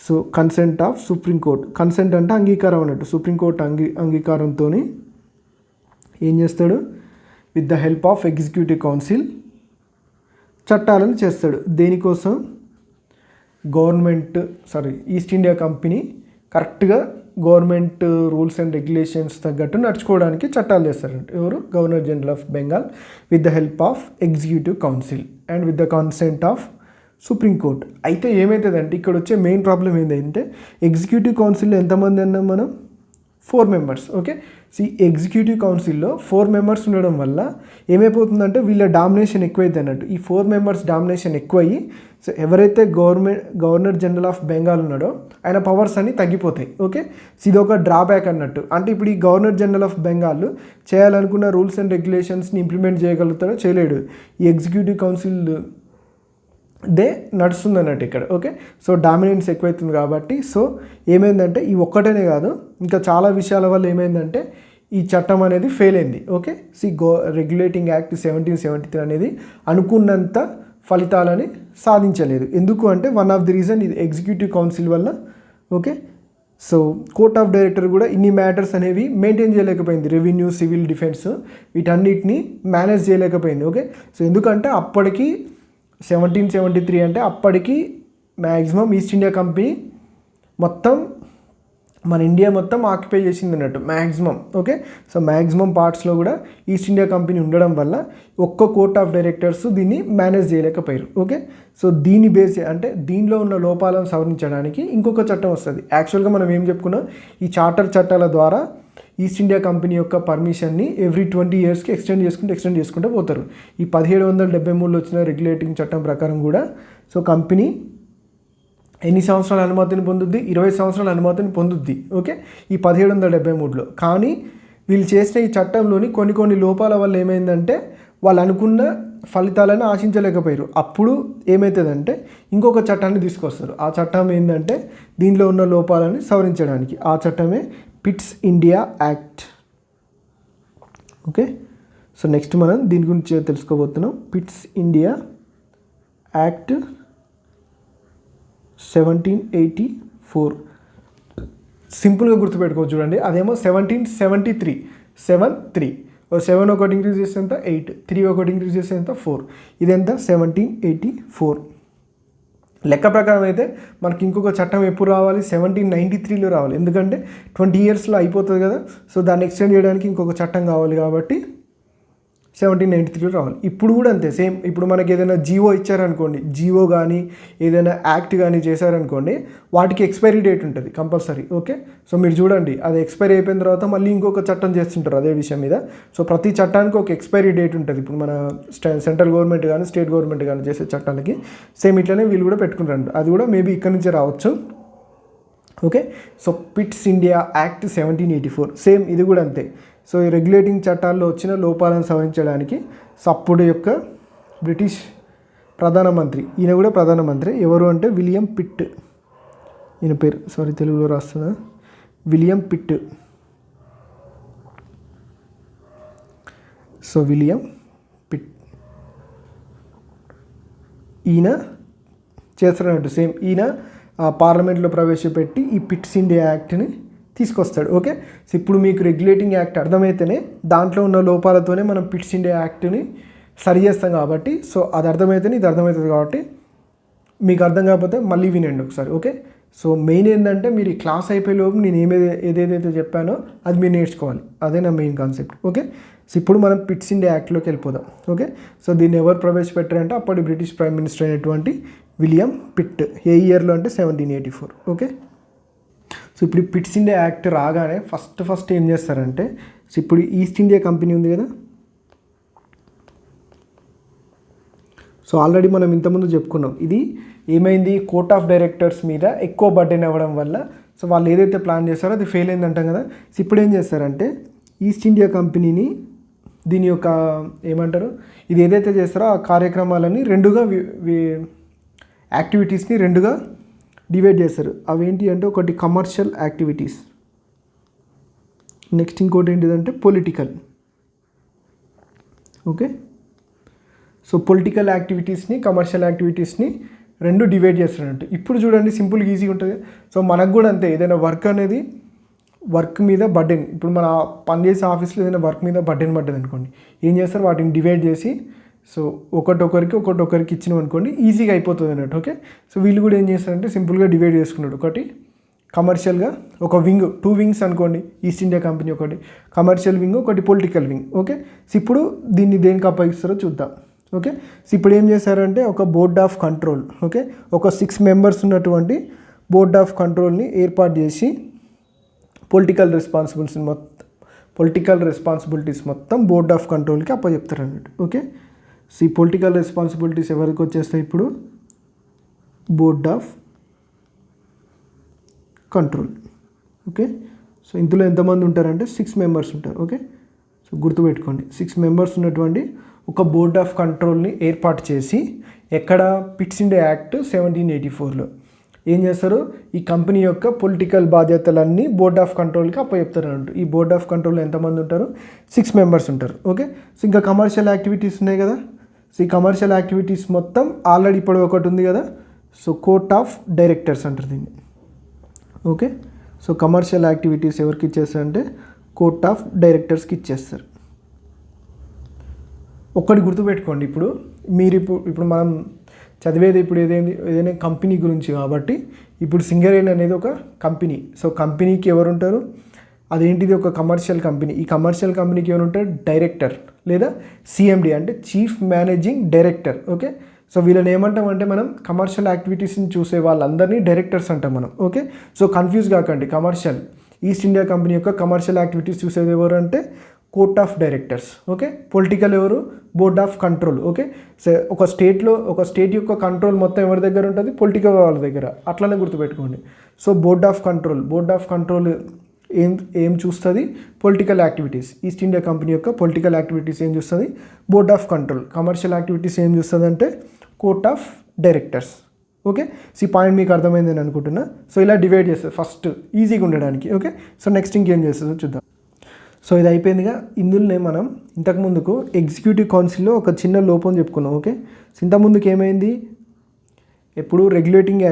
so consent of supreme court, consent అంటే అంగీకారం అన్నట్టు. సుప్రీంకోర్టు అంగీకారంతో ఏం చేస్తాడు, with the help of executive council చట్టాలను చేస్తాడు. దేనికోసం, ఈస్ట్ ఇండియా కంపెనీ కరెక్ట్గా గవర్నమెంట్ రూల్స్ అండ్ రెగ్యులేషన్స్ తగ్గట్టు నడుచుకోవడానికి చట్టాలు చేస్తారంట. ఎవరు, governor general of Bengal with the help of executive council and with the consent of supreme court. అయితే ఏమవుతుందంటే ఇక్కడ వచ్చే మెయిన్ ప్రాబ్లం ఏంటంటే ఎగ్జిక్యూటివ్ కౌన్సిల్లో ఎంతమంది అన్నాం మనం, 4 మెంబర్స్. ఓకే, సో ఈ ఎగ్జిక్యూటివ్ కౌన్సిల్లో 4 మెంబర్స్ ఉండడం వల్ల ఏమైపోతుందంటే వీళ్ళ డామినేషన్ ఎక్కువైంది అన్నట్టు. ఈ 4 మెంబర్స్ డామినేషన్ ఎక్కువయ్యి సో ఎవరైతే గవర్నర్ జనరల్ ఆఫ్ బెంగాల్ ఉన్నాడో ఆయన పవర్స్ అన్ని తగ్గిపోతాయి. ఓకే, సో ఇది ఒక డ్రాబ్యాక్ అన్నట్టు. అంటే ఇప్పుడు ఈ గవర్నర్ జనరల్ ఆఫ్ బెంగాల్ చేయాలనుకున్న రూల్స్ అండ్ రెగ్యులేషన్స్ని ఇంప్లిమెంట్ చేయగలుగుతాడో చేయలేడు. ఈ ఎగ్జిక్యూటివ్ కౌన్సిల్ నడుస్తుంది అన్నట్టు ఇక్కడ. ఓకే, సో డామినెన్స్ ఎక్కువైతుంది కాబట్టి సో ఏమైందంటే ఈ ఒక్కటనే కాదు ఇంకా చాలా విషయాల వల్ల ఏమైందంటే ఈ చట్టం అనేది ఫెయిల్ అయింది. ఓకే, రెగ్యులేటింగ్ యాక్ట్ 1773 అనేది అనుకున్నంత ఫలితాలని సాధించలేదు. ఎందుకు అంటే వన్ ఆఫ్ ది రీజన్ ఇది ఎగ్జిక్యూటివ్ కౌన్సిల్ వల్ల. Okay, so court of director కూడా ఇన్ని మ్యాటర్స్ అనేవి మెయింటైన్ చేయలేకపోయింది. రెవెన్యూ, సివిల్, డిఫెన్స్ వీటన్నిటిని మేనేజ్ చేయలేకపోయింది. ఓకే, సో ఎందుకంటే అప్పటికి 1773 అంటే అప్పటికి మ్యాక్సిమం ఈస్ట్ ఇండియా కంపెనీ మొత్తం మన ఇండియా మొత్తం ఆక్యుపై చేసింది అన్నట్టు మ్యాక్సిమం. ఓకే, సో మ్యాక్సిమం పార్ట్స్లో కూడా ఈస్ట్ ఇండియా కంపెనీ ఉండడం వల్ల ఒక్క కోర్ట్ ఆఫ్ డైరెక్టర్స్ దీన్ని మేనేజ్ చేయలేకపోయారు. ఓకే, సో దీన్ని బేస్ అంటే దీనిలో ఉన్న లోపాలను సవరించడానికి ఇంకొక చట్టం వస్తుంది. యాక్చువల్గా మనం ఏం చెప్పుకున్నాం, ఈ చార్టర్ చట్టాల ద్వారా ఈస్ట్ ఇండియా కంపెనీ యొక్క పర్మిషన్ని ఎవ్రీ 20 ఇయర్స్కి ఎక్స్టెండ్ చేసుకుంటూ పోతారు. ఈ 1773లో వచ్చిన రెగ్యులేటింగ్ చట్టం ప్రకారం కూడా సో కంపెనీ ఎన్ని సంవత్సరాల అనుమతిని పొందుద్ది, 20 సంవత్సరాల అనుమతిని పొందుద్ది. ఓకే, ఈ 1773లో. కానీ వీళ్ళు చేసిన ఈ చట్టంలోని కొన్ని లోపాల వల్ల ఏమైందంటే వాళ్ళు అనుకున్న ఫలితాలను ఆశించలేకపోయారు. అప్పుడు ఏమవుతుందంటే ఇంకొక చట్టాన్ని తీసుకొస్తారు. ఆ చట్టం ఏంటంటే దీనిలో ఉన్న లోపాలను సవరించడానికి. ఆ చట్టమే Pitt's India act. Okay, so next మనం దీని గురించి తెలుసుకోబోతున్నాం. Pitt's India act 1784. సింపుల్గా గుర్తుపెట్టుకోవచ్చు చూడండి. అదేమో 1773 7 ఒకటి ఇంక్రీజ్ చేస్తే ఎంత 8, 3 ఒకటి ఇంక్రీజ్ చేస్తే ఎంత 4, ఇదెంత 1784. లెక్క ప్రకారం అయితే మనకి ఇంకొక చట్టం ఎప్పుడు రావాలి, 1793లో రావాలి. ఎందుకంటే 20 ఇయర్స్లో అయిపోతుంది కదా. సో దాన్ని ఎక్స్టెండ్ చేయడానికి ఇంకొక చట్టం కావాలి కాబట్టి 1793లో రావాలి. ఇప్పుడు కూడా అంతే సేమ్. ఇప్పుడు మనకి ఏదైనా జీవో ఇచ్చారనుకోండి, జీవో కానీ ఏదైనా యాక్ట్ కానీ చేశారనుకోండి, వాటికి ఎక్స్పైరీ డేట్ ఉంటుంది కంపల్సరీ. ఓకే, సో మీరు చూడండి అది ఎక్స్పైరీ అయిపోయిన తర్వాత మళ్ళీ ఇంకొక చట్టం చేస్తుంటారు అదే విషయం మీద. సో ప్రతి చట్టానికి ఒక ఎక్స్పైరీ డేట్ ఉంటుంది. ఇప్పుడు మన సెంట్రల్ గవర్నమెంట్ కానీ స్టేట్ గవర్నమెంట్ కానీ చేసే చట్టాలకి సేమ్ ఇట్లనే వీళ్ళు కూడా పెట్టుకుంటారు. అది కూడా మేబీ ఇక్కడి నుంచే రావచ్చు. Okay, so pits India act 1784 same ఇది కూడా అంతే. సో ఈ రెగ్యులేటింగ్ చట్టాల్లో వచ్చిన లోపాలను సవరించడానికి అప్పుడు యొక్క బ్రిటిష్ ప్రధానమంత్రి, ఈయన కూడా ప్రధానమంత్రి, ఎవరు అంటే విలియం పిట్. ఈయన పేరు తెలుగులో రాస్తున్నా, William Pitt. So William Pitt ఈయన చేస్తున్నట్టు సేమ్ ఈయన పార్లమెంట్లో ప్రవేశపెట్టి ఈ పిట్స్ ఇండియా యాక్ట్ని తీసుకొస్తాడు. ఓకే, సో ఇప్పుడు మీకు రెగ్యులేటింగ్ యాక్ట్ అర్థమైతేనే దాంట్లో ఉన్న లోపాలతోనే మనం పిట్స్ ఇండియా యాక్ట్ని సరి చేస్తాం కాబట్టి సో అది అర్థమైతేనే ఇది అర్థమవుతుంది. కాబట్టి మీకు అర్థం కాకపోతే మళ్ళీ వినండి ఒకసారి. ఓకే, సో మెయిన్ ఏంటంటే మీరు ఈ క్లాస్ అయిపోయే లోపు నేను ఏదైతే చెప్పానో అది మీరు నేర్చుకోవాలి. అదే నా మెయిన్ కాన్సెప్ట్. ఓకే, సో ఇప్పుడు మనం పిట్స్ ఇండియా యాక్ట్లోకి వెళ్ళిపోదాం. ఓకే, సో దీన్ని ఎవరు ప్రవేశపెట్టారంటే అప్పటి బ్రిటిష్ ప్రైమ్ మినిస్టర్ అయినటువంటి విలియం పిట్. ఏ ఇయర్లో అంటే 1784. ఓకే, సో ఇప్పుడు పిట్స్ ఇండియా యాక్ట్ రాగానే ఫస్ట్ ఏం చేస్తారంటే సో ఇప్పుడు ఈస్ట్ ఇండియా కంపెనీ ఉంది కదా. సో ఆల్రెడీ మనం ఇంతకుముందు చెప్పుకున్నాం ఇది ఏమైంది, కోర్ట్ ఆఫ్ డైరెక్టర్స్ మీద ఎక్కువ బర్డెన్ అవ్వడం వల్ల సో వాళ్ళు ఏదైతే ప్లాన్ చేస్తారో అది ఫెయిల్ అయింది అంటాం కదా. సో ఇప్పుడు ఏం చేస్తారంటే ఈస్ట్ ఇండియా కంపెనీని దీని యొక్క ఏమంటారు ఇది ఏదైతే చేస్తారో ఆ కార్యక్రమాలని రెండుగా యాక్టివిటీస్ని రెండుగా డివైడ్ చేస్తారు. అవేంటి అంటే ఒకటి కమర్షియల్ యాక్టివిటీస్, నెక్స్ట్ ఇంకోటి ఏంటిదంటే పొలిటికల్. ఓకే, సో పొలిటికల్ యాక్టివిటీస్ని కమర్షియల్ యాక్టివిటీస్ని రెండు డివైడ్ చేస్తారంటే ఇప్పుడు చూడండి సింపుల్గా ఈజీగా ఉంటుంది. సో మనకు కూడా అంతే, ఏదైనా వర్క్ మీద బర్డెన్, ఇప్పుడు మన పనిచేసే ఆఫీస్లో ఏదైనా వర్క్ మీద బర్డెన్ పడ్డది అనుకోండి, ఏం చేస్తారు వాటిని డివైడ్ చేసి సో ఒకటొకరికి ఇచ్చినాం అనుకోండి ఈజీగా అయిపోతుంది అన్నట్టు. ఓకే, సో వీళ్ళు కూడా ఏం చేస్తారంటే సింపుల్గా డివైడ్ చేసుకున్నాడు. ఒకటి కమర్షియల్గా ఒక వింగ్, 2 వింగ్స్ అనుకోండి, ఈస్ట్ ఇండియా కంపెనీ ఒకటి కమర్షియల్ వింగ్, ఒకటి పొలిటికల్ వింగ్. ఓకే, సో ఇప్పుడు దీన్ని దేనికి అప్పగిస్తారో చూద్దాం. ఓకే, సో ఇప్పుడు ఏం చేశారంటే ఒక బోర్డ్ ఆఫ్ కంట్రోల్, ఓకే ఒక 6 మెంబర్స్ ఉన్నటువంటి బోర్డ్ ఆఫ్ కంట్రోల్ని ఏర్పాటు చేసి పొలిటికల్ రెస్పాన్సిబిలిటీస్ మొత్తం బోర్డ్ ఆఫ్ కంట్రోల్కి అప్పచెప్తారు అన్నట్టు. ఓకే, సో ఈ పొలిటికల్ రెస్పాన్సిబిలిటీస్ ఎవరికి వచ్చేస్తాయి ఇప్పుడు? Board of control. Okay, so ఇందులో ఎంతమంది ఉంటారంటే 6 మెంబర్స్ ఉంటారు. ఓకే, సో గుర్తుపెట్టుకోండి, 6 మెంబర్స్ ఉన్నటువంటి ఒక బోర్డ్ ఆఫ్ కంట్రోల్ని ఏర్పాటు చేసి ఎక్కడ? పిట్స్ ఇండియా యాక్ట్ 1784లో ఏం చేస్తారు? ఈ కంపెనీ యొక్క పొలిటికల్ బాధ్యతలన్నీ బోర్డ్ ఆఫ్ కంట్రోల్కి అప్పచెప్తారు అన్నట్టు. ఈ బోర్డ్ ఆఫ్ కంట్రోల్లో ఎంతమంది ఉంటారు? 6 మెంబర్స్ ఉంటారు. ఓకే, సో ఇంకా కమర్షియల్ యాక్టివిటీస్ ఉన్నాయి కదా. సో ఈ కమర్షియల్ యాక్టివిటీస్ మొత్తం ఆల్రెడీ ఇప్పుడు ఒకటి ఉంది కదా, సో కోర్ట్ ఆఫ్ డైరెక్టర్స్ అంటారు దీన్ని. ఓకే, సో కమర్షియల్ యాక్టివిటీస్ ఎవరికి ఇచ్చేస్తారంటే కోర్ట్ ఆఫ్ డైరెక్టర్స్కి ఇచ్చేస్తారు. ఒక్కటి గుర్తుపెట్టుకోండి, ఇప్పుడు మనం చదివేది ఏదైనా కంపెనీ గురించి కాబట్టి ఇప్పుడు సింగరేణి అనేది ఒక కంపెనీ. సో కంపెనీకి ఎవరు ఉంటారు? అదేంటిది? ఒక కమర్షియల్ కంపెనీ. ఈ కమర్షియల్ కంపెనీకి ఎవరు ఉంటారు? డైరెక్టర్ లేదా సిఎండి అంటే chief managing director. Okay, so వీళ్ళని ఏమంటామంటే మనం కమర్షియల్ యాక్టివిటీస్ని చూసే వాళ్ళందరినీ డైరెక్టర్స్ అంటాం మనం. ఓకే, సో కన్ఫ్యూజ్ కాకండి. ఈస్ట్ ఇండియా కంపెనీ యొక్క కమర్షియల్ యాక్టివిటీస్ చూసేది ఎవరు అంటే court of directors. Okay, political ఎవరు? Board of control. Okay, so ఒక స్టేట్ యొక్క కంట్రోల్ మొత్తం ఎవరి దగ్గర ఉంటుంది? పొలిటికల్ వాళ్ళ దగ్గర. అట్లనే గుర్తుపెట్టుకోండి. సో బోర్డ్ ఆఫ్ కంట్రోల్ ఏం చూస్తుంది? Political activities. East India company యొక్క పొలిటికల్ యాక్టివిటీస్ ఏం చూస్తుంది? Board of control. Commercial activities ఏం చూస్తుంది అంటే court of directors. Okay, so ఈ పాయింట్ మీకు అర్థమైందని అనుకుంటున్నా. సో ఇలా డివైడ్ చేస్తుంది ఫస్ట్ ఈజీగా ఉండడానికి. ఓకే, సో నెక్స్ట్ ఇంకేం చేస్తుందో చూద్దాం. సో ఇది అయిపోయిందిగా. ఇందులోనే మనం ఇంతకుముందుకు ఎగ్జిక్యూటివ్ కౌన్సిల్లో ఒక చిన్న లోపం చెప్పుకున్నాం. ఓకే, సో ఇంతకుముందుకు ఏమైంది? ఎప్పుడు రెగ్యులేటింగ్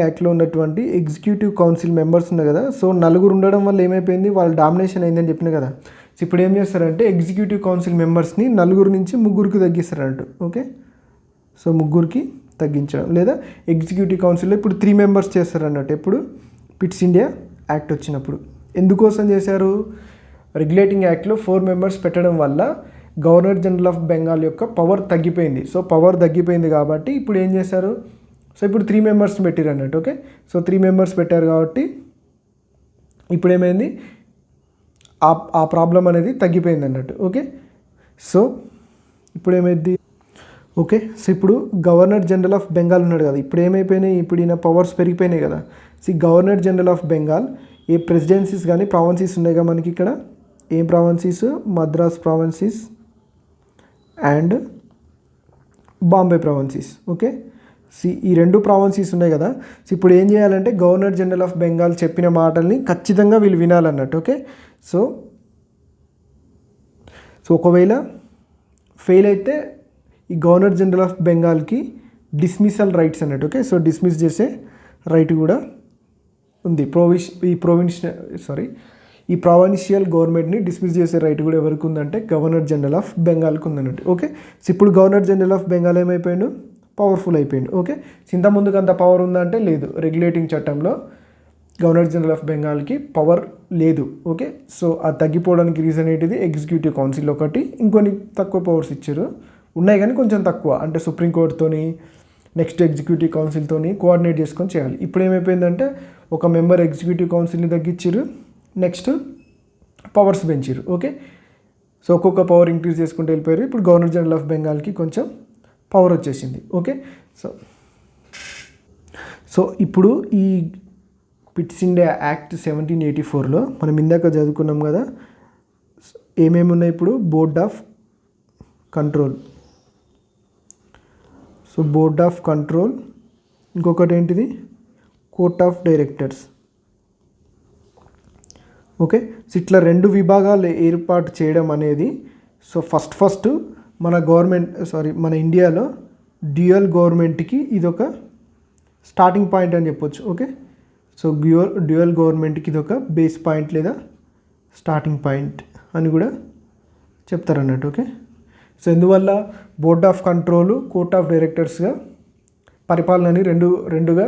యాక్ట్లో ఉన్నటువంటి ఎగ్జిక్యూటివ్ కౌన్సిల్ మెంబర్స్ ఉన్నాయి కదా, సో 4 ఉండడం వల్ల ఏమైపోయింది? వాళ్ళ డామినేషన్ అయిందని చెప్పిన కదా. సో ఇప్పుడు ఏం చేస్తారంటే ఎగ్జిక్యూటివ్ కౌన్సిల్ మెంబర్స్ని 4 నుంచి 3కి తగ్గిస్తారంట. ఓకే, సో 3కి తగ్గించడం, లేదా ఎగ్జిక్యూటివ్ కౌన్సిల్లో ఇప్పుడు 3 మెంబర్స్ చేస్తారు అన్నట్టు. ఎప్పుడు? పిట్స్ ఇండియా యాక్ట్ వచ్చినప్పుడు. ఎందుకోసం చేశారు? రెగ్యులేటింగ్ యాక్ట్లో 4 మెంబర్స్ పెట్టడం వల్ల గవర్నర్ జనరల్ ఆఫ్ బెంగాల్ యొక్క పవర్ తగ్గిపోయింది. సో పవర్ తగ్గిపోయింది కాబట్టి ఇప్పుడు ఏం చేశారు? సో ఇప్పుడు 3 మెంబర్స్ని పెట్టారు అన్నట్టు. ఓకే, సో 3 మెంబర్స్ పెట్టారు కాబట్టి ఇప్పుడు ఏమైంది? ఆ ప్రాబ్లం అనేది తగ్గిపోయింది అన్నట్టు. ఓకే, సో ఇప్పుడు ఏమైంది? ఓకే, సో ఇప్పుడు గవర్నర్ జనరల్ ఆఫ్ బెంగాల్ ఉన్నాడు కదా, ఇప్పుడు ఏమైపోయినాయి? ఇప్పుడు ఈయన పవర్స్ పెరిగిపోయినాయి కదా. So governor general of Bengal A presidencies కానీ ప్రావిన్సీస్ ఉన్నాయి కదా మనకి ఇక్కడ. ఏం ప్రావిన్సీస్? మద్రాస్ ప్రావిన్సీస్ అండ్ బాంబే ప్రావిన్సీస్. ఓకే, ఈ 2 ప్రావిన్సీస్ ఉన్నాయి కదా. సో ఇప్పుడు ఏం చేయాలంటే గవర్నర్ జనరల్ ఆఫ్ బెంగాల్ చెప్పిన మాటల్ని ఖచ్చితంగా వీళ్ళు వినాలన్నట్టు. ఓకే, సో ఒకవేళ ఫెయిల్ అయితే ఈ గవర్నర్ జనరల్ ఆఫ్ బెంగాల్కి డిస్మిసల్ రైట్స్ అన్నట్టు. ఓకే, సో డిస్మిస్ చేసే రైట్ కూడా ఉంది. ఈ ప్రావిన్షియల్ గవర్నమెంట్ని డిస్మిస్ చేసే రైట్ కూడా ఎవరికి ఉందంటే గవర్నర్ జనరల్ ఆఫ్ బెంగాల్కి ఉందన్నట్టు. ఓకే, సో ఇప్పుడు గవర్నర్ జనరల్ ఆఫ్ బెంగాల్ ఏమైపోయాడు? పవర్ఫుల్ అయిపోయింది. ఓకే, ఇంత ముందుకు అంత పవర్ ఉందంటే లేదు. రెగ్యులేటింగ్ చట్టంలో గవర్నర్ జనరల్ ఆఫ్ బెంగాల్కి పవర్ లేదు. ఓకే, సో అది తగ్గిపోవడానికి రీజన్ ఏంటిది? ఎగ్జిక్యూటివ్ కౌన్సిల్ ఒకటి, ఇంకొన్ని తక్కువ పవర్స్ ఇచ్చారు. ఉన్నాయి కానీ కొంచెం తక్కువ, అంటే సుప్రీంకోర్టుతోని నెక్స్ట్ ఎగ్జిక్యూటివ్ కౌన్సిల్తోని కోఆర్డినేట్ చేసుకొని చేయాలి. ఇప్పుడు ఏమైపోయిందంటే ఒక మెంబర్ ఎగ్జిక్యూటివ్ కౌన్సిల్ని తగ్గించారు, నెక్స్ట్ పవర్స్ పెంచారు. ఓకే, సో ఒక్కొక్క పవర్ ఇంక్రీజ్ చేసుకుంటూ వెళ్ళిపోయారు. ఇప్పుడు గవర్నర్ జనరల్ ఆఫ్ బెంగాల్కి కొంచెం పవర్ వచ్చేసింది. ఓకే, సో ఇప్పుడు ఈ పిట్స్ ఇండియా యాక్ట్ 1784లో మనం ఇందాక చదువుకున్నాం కదా, ఏమేమి ఉన్నాయి ఇప్పుడు? Board of control. So board of control, ఇంకొకటి ఏంటిది? Court of directors. Okay, so ఇట్లా 2 విభాగాలు ఏర్పాటు చేయడం అనేది, సో ఫస్ట్ మన ఇండియాలో డ్యూయల్ గవర్నమెంట్కి ఇదొక స్టార్టింగ్ పాయింట్ అని చెప్పొచ్చు. ఓకే, సో డ్యూయల్ గవర్నమెంట్కి ఇదొక బేస్ పాయింట్ లేదా స్టార్టింగ్ పాయింట్ అని కూడా చెప్తారన్నట్టు. ఓకే, సో ఇందువల్ల board of control, court of డైరెక్టర్స్గా పరిపాలనని రెండుగా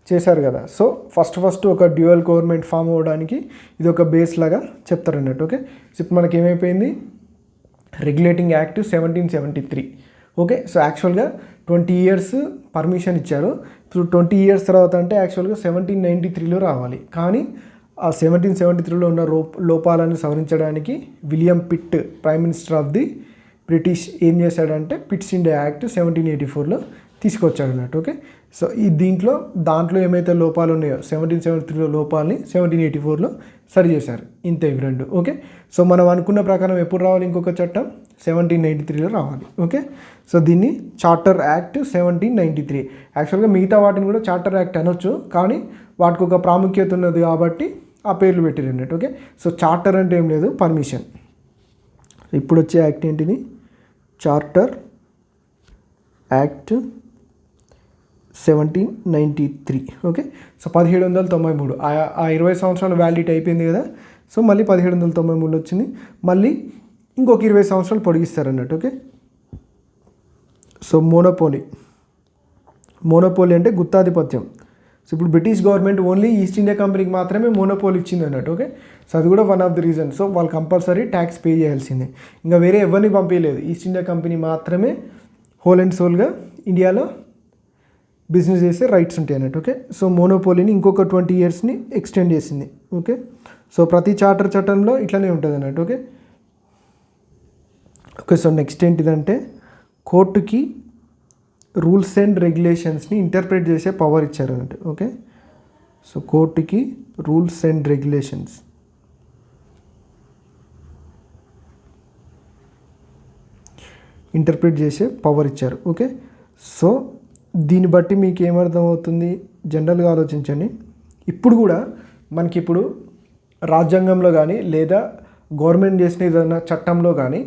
చేశారు కదా. సో ఫస్ట్ ఒక డ్యూయల్ గవర్నమెంట్ ఫామ్ అవ్వడానికి ఇది ఒక బేస్ లాగా చెప్తారన్నట్టు. ఓకే, సో ఇప్పుడు మనకి ఏమైపోయింది? Regulating act 1773. ఓకే, సో యాక్చువల్గా 20 years పర్మిషన్ ఇచ్చారు. ఇప్పుడు 20 years తర్వాత అంటే యాక్చువల్గా 1793లో రావాలి. కానీ ఆ 1773లో ఉన్న లోపాలను సవరించడానికి William Pitt prime minister of the British ఏం చేశాడంటే పిట్స్ ఇండియా యాక్ట్ 1784లో తీసుకొచ్చాడు అన్నట్టు. ఓకే, సో దాంట్లో ఏమైతే లోపాలు ఉన్నాయో 1773లో లోపాలని 1784లో సరి చేశారు. ఇంతే ఇవి రెండు. ఓకే, సో మనం అనుకున్న ప్రకారం ఎప్పుడు రావాలి ఇంకొక చట్టం 1793లో రావాలి. ఓకే, సో దీన్ని చార్టర్ యాక్ట్ 1793. యాక్చువల్గా మిగతా వాటిని కూడా చార్టర్ యాక్ట్ అనొచ్చు, కానీ వాటికి ఒక ప్రాముఖ్యత ఉన్నది కాబట్టి ఆ పేర్లు పెట్టారు అన్నట్టు. ఓకే, సో చార్టర్ అంటే ఏం లేదు, పర్మిషన్. ఇప్పుడు వచ్చే యాక్ట్ ఏంటిది, చార్టర్ యాక్ట్ 1793. ఓకే, సో 1793 ఆ 20 సంవత్సరాలు వ్యాలిడిటీ అయిపోయింది కదా. సో మళ్ళీ 1793 వచ్చింది, మళ్ళీ ఇంకొక 20 సంవత్సరాలు పొడిగిస్తారు అన్నట్టు. ఓకే, సో మోనోపోలీ అంటే గుత్తాధిపత్యం. సో ఇప్పుడు British government only east India కంపెనీకి మాత్రమే మోనోపోలీ ఇచ్చింది అన్నట్టు. ఓకే, సో అది కూడా one of the reason. So వాళ్ళు కంపల్సరీ ట్యాక్స్ పే చేయాల్సిందే, ఇంకా వేరే ఎవరిని పంపించలేదు. ఈస్ట్ ఇండియా కంపెనీ మాత్రమే హోల్ అండ్ సోల్గా ఇండియాలో బిజినెస్ చేసే రైట్స్ ఉంటాయి అన్నట్టు. ఓకే, సో మోనోపోలీని ఇంకొక 20 ఇయర్స్ని ఎక్స్టెండ్ చేసింది. ఓకే, సో ప్రతి చార్టర్ చట్టంలో ఇట్లనే ఉంటుంది అన్నట్టు. ఓకే, ఓకే, సో నెక్స్ట్ ఏంటిదంటే కోర్టుకి రూల్స్ అండ్ రెగ్యులేషన్స్ని ఇంటర్ప్రిట్ చేసే పవర్ ఇచ్చారు అన్నట్టు. ఓకే, సో కోర్టుకి రూల్స్ అండ్ రెగ్యులేషన్స్ ఇంటర్ప్రిట్ చేసే పవర్ ఇచ్చారు. ఓకే, సో దీన్ని బట్టి మీకు ఏమర్థం అవుతుంది, జనరల్గా ఆలోచించండి. ఇప్పుడు కూడా మనకిప్పుడు రాజ్యాంగంలో కానీ లేదా గవర్నమెంట్ చేసిన ఏదైనా చట్టంలో కానీ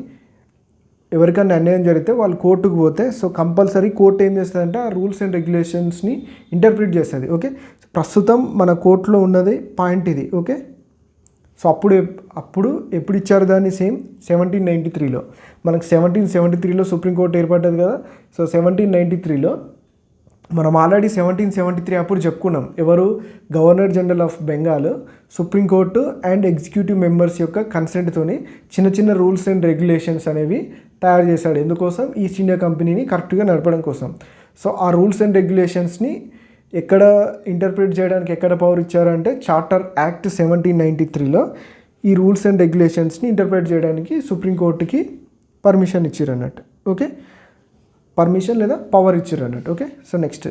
ఎవరికైనా అన్యాయం జరిగితే వాళ్ళు కోర్టుకు పోతే సో కంపల్సరీ కోర్టు ఏం చేస్తుందంటే ఆ రూల్స్ అండ్ రెగ్యులేషన్స్ని ఇంటర్ప్రిట్ చేస్తుంది. ఓకే, ప్రస్తుతం మన కోర్టులో ఉన్నది పాయింట్ ఇది. ఓకే, సో అప్పుడు ఎప్పుడు ఇచ్చారు దాన్ని, సేమ్ 1793లో. మనకు 1773లో సుప్రీంకోర్టు ఏర్పడ్డది కదా. సో 1793లో మనం ఆల్రెడీ 1773 అప్పుడు చెప్పుకున్నాం. ఎవరు, governor general of Bengal supreme court and executive members యొక్క కన్సెంట్తోని చిన్న చిన్న రూల్స్ అండ్ రెగ్యులేషన్స్ అనేవి తయారు చేశాడు. ఎందుకోసం, ఈస్ట్ ఇండియా కంపెనీని కరెక్ట్గా నడపడం కోసం. సో ఆ రూల్స్ అండ్ రెగ్యులేషన్స్ని ఎక్కడ ఇంటర్ప్రిట్ చేయడానికి ఎక్కడ పవర్ ఇచ్చారంటే చార్టర్ యాక్ట్ 1793లో ఈ రూల్స్ అండ్ రెగ్యులేషన్స్ని ఇంటర్ప్రిట్ చేయడానికి సుప్రీంకోర్టుకి పర్మిషన్ ఇచ్చారు అన్నట్టు. ఓకే, పర్మిషన్ లేదా పవర్ ఇచ్చారు అన్నట్టు. ఓకే, సో నెక్స్ట్,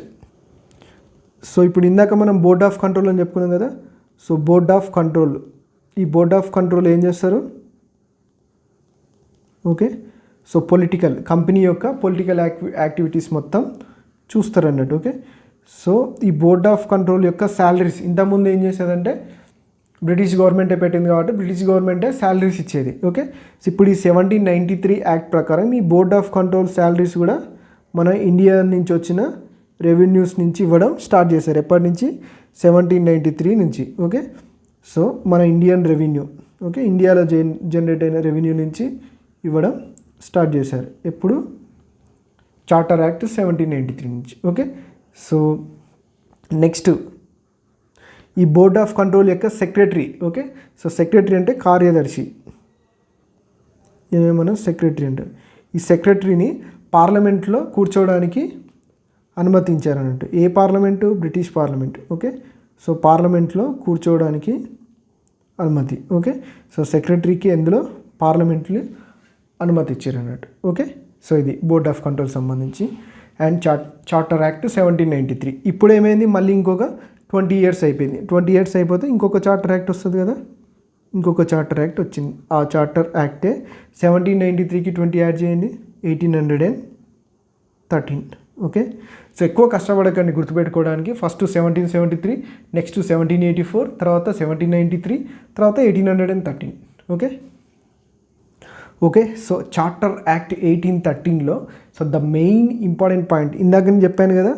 సో ఇప్పుడు ఇందాక మనం బోర్డ్ ఆఫ్ కంట్రోల్ అని చెప్పుకున్నాం కదా. సో బోర్డ్ ఆఫ్ కంట్రోల్, ఈ బోర్డ్ ఆఫ్ కంట్రోల్ ఏం చేస్తారు, ఓకే, సో కంపెనీ యొక్క పొలిటికల్ యాక్టివిటీస్ మొత్తం చూస్తారు అన్నట్టు. ఓకే, సో ఈ బోర్డ్ ఆఫ్ కంట్రోల్ యొక్క శాలరీస్ ఇంతకుముందు ఏం చేసేదంటే బ్రిటిష్ గవర్నమెంటే పెట్టింది కాబట్టి బ్రిటిష్ గవర్నమెంటే శాలరీస్ ఇచ్చేది. ఓకే, సో ఇప్పుడు ఈ 1793 యాక్ట్ ప్రకారం ఈ బోర్డ్ ఆఫ్ కంట్రోల్ శాలరీస్ కూడా మన ఇండియా నుంచి వచ్చిన రెవెన్యూస్ నుంచి ఇవ్వడం స్టార్ట్ చేశారు. ఎప్పటి నుంచి, 1793 నుంచి. ఓకే, సో మన ఇండియన్ రెవెన్యూ, ఓకే, ఇండియాలో జనరేట్ అయిన రెవెన్యూ నుంచి ఇవ్వడం స్టార్ట్ చేశారు. ఎప్పుడు, చార్టర్ యాక్ట్ 1793 నుంచి. ఓకే, సో నెక్స్ట్ ఈ బోర్డ్ ఆఫ్ కంట్రోల్ యొక్క సెక్రటరీ. ఓకే, సో సెక్రటరీ అంటే కార్యదర్శి, ఏమేమన్నా సెక్రటరీ అంటే ఈ సెక్రటరీని పార్లమెంట్లో కూర్చోవడానికి అనుమతించారు అన్నట్టు. ఏ parliament, British parliament. Okay, so పార్లమెంట్లో కూర్చోవడానికి అనుమతి. ఓకే, సో సెక్రటరీకి ఎందులో పార్లమెంట్లో అనుమతి ఇచ్చారు అన్నట్టు. ఓకే, సో ఇది బోర్డ్ ఆఫ్ కంట్రోల్ సంబంధించి అండ్ చార్టర్ యాక్ట్ 1793. ఇప్పుడు ఏమైంది, మళ్ళీ ఇంకొక 20 ఇయర్స్ అయిపోయింది. 20 ఇయర్స్ అయిపోతే ఇంకొక చార్టర్ యాక్ట్ వస్తుంది కదా, ఇంకొక చార్టర్ యాక్ట్ వచ్చింది. ఆ చార్టర్ యాక్టే 1793కి 20 యాడ్ చేయండి, 1813. ఓకే, సో ఎక్కువ కష్టపడకండి గుర్తుపెట్టుకోవడానికి. ఫస్ట్ 1773, నెక్స్ట్ 1784, తర్వాత 1793, తర్వాత 1813. Okay, okay, so charter act 1813లో so the main important point ఇందాక నేను చెప్పాను కదా,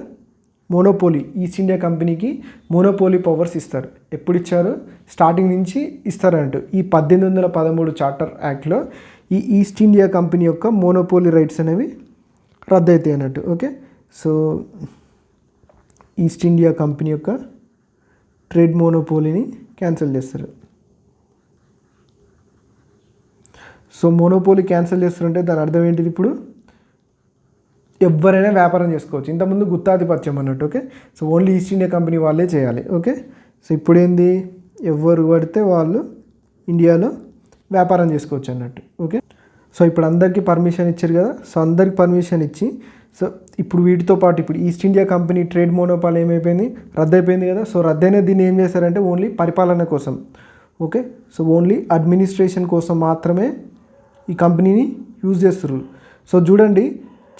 మోనోపోలీ, ఈస్ట్ ఇండియా కంపెనీకి మోనోపోలీ పవర్స్ ఇస్తారు. ఎప్పుడు ఇచ్చారు, స్టార్టింగ్ నుంచి ఇస్తారంటూ. ఈ 1813 చార్టర్ యాక్ట్లో ఈ ఈస్ట్ ఇండియా కంపెనీ యొక్క మోనోపోలీ రైట్స్ అనేవి రద్దవుతాయి అన్నట్టు. Okay, so East India company యొక్క ట్రేడ్ మోనోపోలీని క్యాన్సిల్ చేస్తారు. సో మోనోపోలీ క్యాన్సిల్ చేస్తారంటే దాని అర్థం ఏంటిది, ఇప్పుడు ఎవరైనా వ్యాపారం చేసుకోవచ్చు. ఇంతకుముందు గుత్తాధిపత్యం అన్నట్టు. Okay, so only east India company వాళ్ళే చేయాలి. ఓకే, సో ఇప్పుడు ఏంది, ఎవరు పడితే వాళ్ళు ఇండియాలో వ్యాపారం చేసుకోవచ్చు అన్నట్టు. ఓకే, సో ఇప్పుడు అందరికీ పర్మిషన్ ఇచ్చారు కదా. సో అందరికి పర్మిషన్ ఇచ్చి, సో ఇప్పుడు వీటితో పాటు ఇప్పుడు ఈస్ట్ ఇండియా కంపెనీ ట్రేడ్ మోనోపాల్ ఏమైపోయింది, రద్దయిపోయింది కదా. సో రద్దయిన దీన్ని ఏం చేశారంటే ఓన్లీ పరిపాలన కోసం, ఓకే, సో ఓన్లీ అడ్మినిస్ట్రేషన్ కోసం మాత్రమే ఈ కంపెనీని యూజ్ చేస్తారు. సో చూడండి,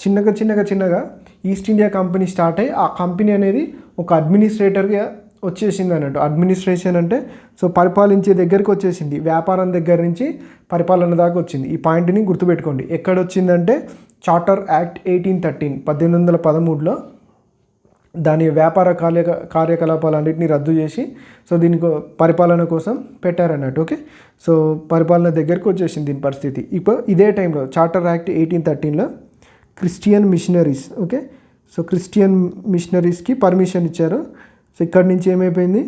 చిన్నగా ఈస్ట్ ఇండియా కంపెనీ స్టార్ట్ అయ్యి ఆ కంపెనీ అనేది ఒక అడ్మినిస్ట్రేటర్గా వచ్చేసింది అన్నట్టు. అడ్మినిస్ట్రేషన్ అంటే సో పరిపాలించే దగ్గరికి వచ్చేసింది, వ్యాపారం దగ్గర నుంచి పరిపాలన దాకా వచ్చింది. ఈ పాయింట్ని గుర్తుపెట్టుకోండి. ఎక్కడ వచ్చిందంటే చార్టర్ యాక్ట్ 1813 1813లో దాని వ్యాపార కార్యకలాపాలన్నింటినీ రద్దు చేసి సో దీనికి పరిపాలన కోసం పెట్టారన్నట్టు. ఓకే, సో పరిపాలన దగ్గరికి వచ్చేసింది దీని పరిస్థితి. ఇప్పుడు ఇదే టైంలో చార్టర్ యాక్ట్ 1813లో Christian missionaries, okay, so Christian మిషనరీస్కి పర్మిషన్ ఇచ్చారు. సో ఇక్కడి నుంచి ఏమైపోయింది,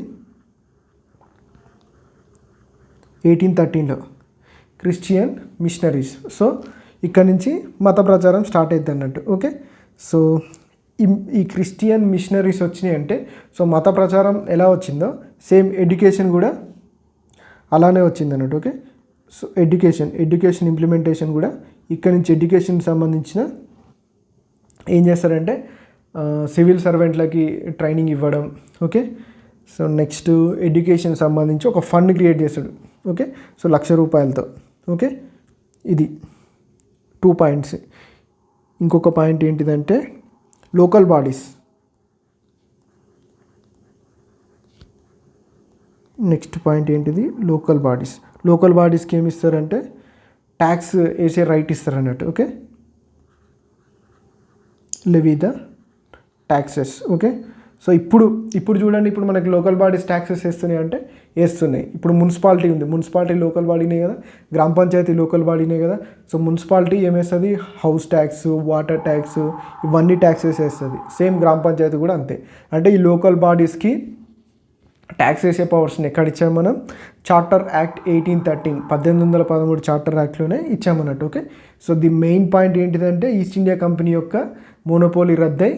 1813లో క్రిస్టియన్ మిషనరీస్, సో ఇక్కడ నుంచి మత ప్రచారం స్టార్ట్ అవుతుంది అన్నట్టు. ఓకే, సో ఈ క్రిస్టియన్ మిషనరీస్ వచ్చినాయి అంటే సో మత ప్రచారం ఎలా వచ్చిందో సేమ్ ఎడ్యుకేషన్ కూడా అలానే వచ్చింది అన్నట్టు. ఓకే, సో ఎడ్యుకేషన్ ఇంప్లిమెంటేషన్ కూడా ఇక్కడ నుంచి ఎడ్యుకేషన్కి సంబంధించిన ఏం చేస్తారంటే సివిల్ సర్వెంట్లకి ట్రైనింగ్ ఇవ్వడం. ఓకే, సో నెక్స్ట్ ఎడ్యుకేషన్ సంబంధించి ఒక ఫండ్ క్రియేట్ చేస్తాడు. Okay, so ₹1,00,000. ఓకే, ఇది 2 పాయింట్స్. ఇంకొక పాయింట్ ఏంటిదంటే లోకల్ బాడీస్. నెక్స్ట్ పాయింట్ ఏంటిది, లోకల్ బాడీస్కి ఏమి ఇస్తారంటే ట్యాక్స్ వేసే రైట్ ఇస్తారు అన్నట్టు. Okay, levy the taxes. Okay, so ఇప్పుడు చూడండి, ఇప్పుడు మనకి లోకల్ బాడీస్ ట్యాక్సెస్ వేస్తున్నాయి అంటే వేస్తున్నాయి. ఇప్పుడు మున్సిపాలిటీ ఉంది, మున్సిపాలిటీ లోకల్ బాడీనే కదా, గ్రామ పంచాయతీ లోకల్ బాడీనే కదా. సో మున్సిపాలిటీ ఏమేస్తుంది, హౌస్ ట్యాక్స్, వాటర్ ట్యాక్స్, ఇవన్నీ ట్యాక్సెస్ వేస్తుంది. సేమ్ గ్రామ పంచాయతీ కూడా అంతే. అంటే ఈ లోకల్ బాడీస్కి ట్యాక్స్ వేసే పవర్స్ని ఎక్కడ ఇచ్చాము మనం, చార్టర్ యాక్ట్ 1813 1813 చార్టర్ యాక్ట్లోనే ఇచ్చామన్నట్టు. Okay, so the main point ఏంటిదంటే ఈస్ట్ ఇండియా కంపెనీ యొక్క మోనోపోలీ రద్దై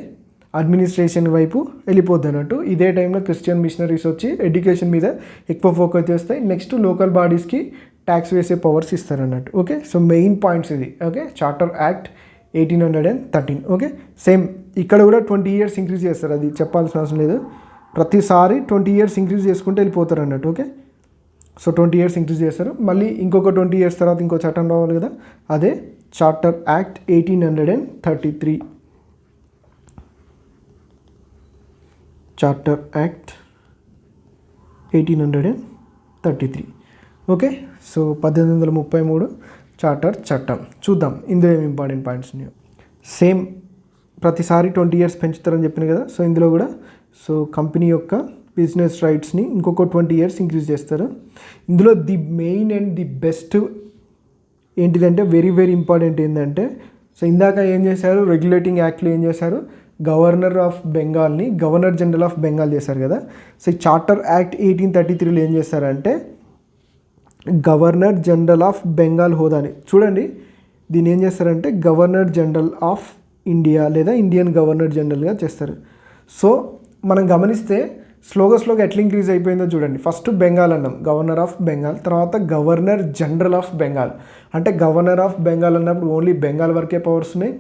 అడ్మినిస్ట్రేషన్ వైపు వెళ్ళిపోద్ది అన్నట్టు. ఇదే టైంలో క్రిస్టియన్ మిషనరీస్ వచ్చి ఎడ్యుకేషన్ మీద ఎక్కువ ఫోకస్ చేస్తాయి. నెక్స్ట్ లోకల్ బాడీస్కి ట్యాక్స్ వేసే పవర్స్ ఇస్తారన్నట్టు. ఓకే, సో మెయిన్ పాయింట్స్ ఇది. Okay, charter act 1813. Okay, same ఇక్కడ కూడా 20 years ఇంక్రీజ్ చేస్తారు, అది చెప్పాల్సిన అవసరం లేదు. ప్రతిసారి 20 years ఇంక్రీజ్ చేసుకుంటూ వెళ్ళిపోతారు అన్నట్టు. ఓకే, సో 20 years ఇంక్రీజ్ చేస్తారు. మళ్ళీ ఇంకొక 20 years తర్వాత ఇంకో చట్టం రావాలి కదా, అదే charter act 1833. Charter act 1833. Okay, so 1833 charter చట్టం. చూద్దాం ఇందులో ఏమి ఇంపార్టెంట్ పాయింట్స్ ఉన్నాయో. సేమ్ ప్రతిసారి 20 years పెంచుతారని చెప్పిన కదా, సో ఇందులో కూడా సో కంపెనీ యొక్క బిజినెస్ రైట్స్ని ఇంకొక 20 years ఇంక్రీజ్ చేస్తారు. ఇందులో the main and the best ఏంటిదంటే వెరీ ఇంపార్టెంట్ ఏంటంటే, సో ఇందాక ఏం చేశారు, రెగ్యులేటింగ్ యాక్ట్లో ఏం చేశారు, గవర్నర్ ఆఫ్ బెంగాల్ని గవర్నర్ జనరల్ ఆఫ్ బెంగాల్ చేశారు కదా. సో ఈ చార్టర్ యాక్ట్ 1833లో ఏం చేశారంటే గవర్నర్ జనరల్ ఆఫ్ బెంగాల్ హోదాని చూడండి, దీన్ని ఏం చేస్తారంటే గవర్నర్ జనరల్ ఆఫ్ ఇండియా లేదా ఇండియన్ గవర్నర్ జనరల్గా చేస్తారు. సో మనం గమనిస్తే స్లోగా ఎట్లా ఇంక్రీజ్ అయిపోయిందో చూడండి. ఫస్ట్ బెంగాల్ అన్నాం, గవర్నర్ ఆఫ్ బెంగాల్, తర్వాత గవర్నర్ జనరల్ ఆఫ్ బెంగాల్. అంటే గవర్నర్ ఆఫ్ బెంగాల్ అన్నప్పుడు ఓన్లీ బెంగాల్ వరకే పవర్స్ ఉన్నాయి.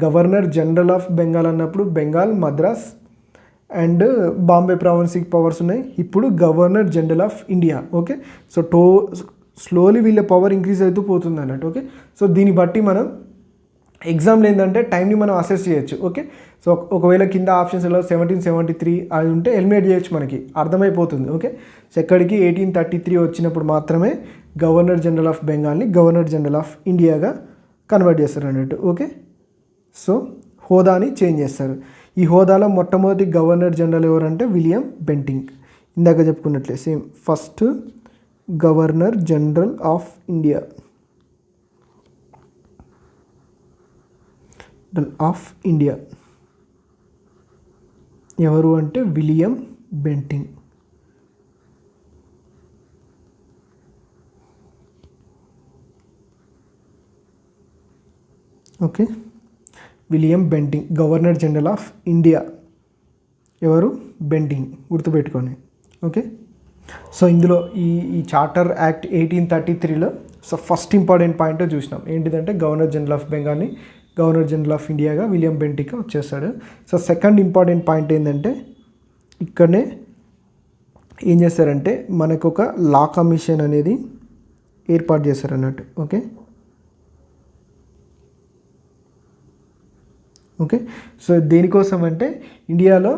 గవర్నర్ జనరల్ ఆఫ్ బెంగాల్ అన్నప్పుడు బెంగాల్, మద్రాస్ అండ్ బాంబే ప్రావిన్స్కి పవర్స్ ఉన్నాయి. ఇప్పుడు governor general of India. Okay, so slowly వీళ్ళ పవర్ ఇంక్రీజ్ అవుతూ పోతుంది అన్నట్టు. ఓకే, సో దీన్ని బట్టి మనం ఎగ్జామ్లో ఏంటంటే టైంని మనం అసెస్ చేయొచ్చు. ఓకే, సో ఒకవేళ కింద ఆప్షన్స్లో 1773 అది ఉంటే ఎలిమినేట్ చేయొచ్చు, మనకి అర్థమైపోతుంది. ఓకే, సో ఎక్కడికి 1833 వచ్చినప్పుడు మాత్రమే గవర్నర్ జనరల్ ఆఫ్ బెంగాల్ని గవర్నర్ జనరల్ ఆఫ్ ఇండియాగా కన్వర్ట్ చేస్తారు అన్నట్టు. ఓకే, సో హోదాని చేంజ్ చేస్తారు. ఈ హోదాలో మొట్టమొదటి గవర్నర్ జనరల్ ఎవరంటే విలియం బెంటింగ్. ఇందాక చెప్పుకున్నట్లే same first governor general of India ఎవరు అంటే William Bentinck. Okay, William Bentinck governor general of India ఎవరు, బెంటింగ్ గుర్తుపెట్టుకొని. ఓకే, సో ఇందులో ఈ చార్టర్ యాక్ట్ 1833లో సో ఫస్ట్ ఇంపార్టెంట్ పాయింట్ చూసినాం ఏంటిదంటే గవర్నర్ జనరల్ ఆఫ్ బెంగాల్ని గవర్నర్ జనరల్ ఆఫ్ ఇండియాగా విలియం బెంటిక్ వచ్చేస్తాడు. సో సెకండ్ ఇంపార్టెంట్ పాయింట్ ఏంటంటే ఇక్కడనే ఏం చేస్తారంటే మనకు ఒక లా కమిషన్ అనేది ఏర్పాటు చేస్తారు అన్నట్టు. ఓకే ఓకే సో దేనికోసం అంటే ఇండియాలో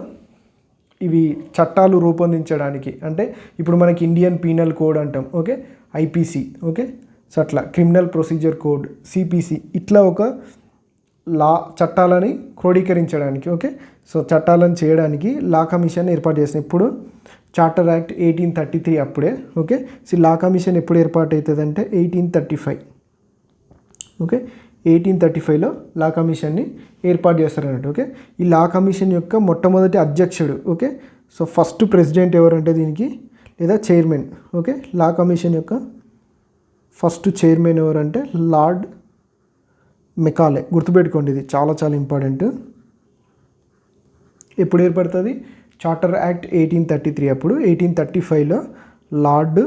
ఇవి చట్టాలు రూపొందించడానికి, అంటే ఇప్పుడు మనకి ఇండియన్ పీనల్ కోడ్ అంటాం, ఓకే, ఐపీసీ, ఓకే, సో అట్లా క్రిమినల్ ప్రొసీజర్ కోడ్, సిపిసి, ఇట్లా ఒక లా చట్టాలని క్రోడీకరించడానికి, ఓకే, సో చట్టాలను చేయడానికి లా కమిషన్ ఏర్పాటు చేసిన ఇప్పుడు చార్టర్ యాక్ట్ 1833 అప్పుడే. ఓకే, సో లా కమిషన్ ఎప్పుడు ఏర్పాటు అవుతుంది అంటే 1835. ఓకే, 1835లో లా కమిషన్ని ఏర్పాటు చేస్తారన్నట్టు. ఓకే, ఈ లా కమిషన్ యొక్క మొట్టమొదటి అధ్యక్షుడు, ఓకే, సో ఫస్ట్ ప్రెసిడెంట్ ఎవరంటే దీనికి లేదా చైర్మన్, ఓకే, లా కమిషన్ యొక్క ఫస్ట్ చైర్మన్ ఎవరంటే లార్డ్ మెకాలే. గుర్తుపెట్టుకోండి, ఇది చాలా చాలా ఇంపార్టెంట్. ఎప్పుడు ఏర్పడుతుంది? చార్టర్ యాక్ట్ 1833 అప్పుడు. 1835లో లార్డ్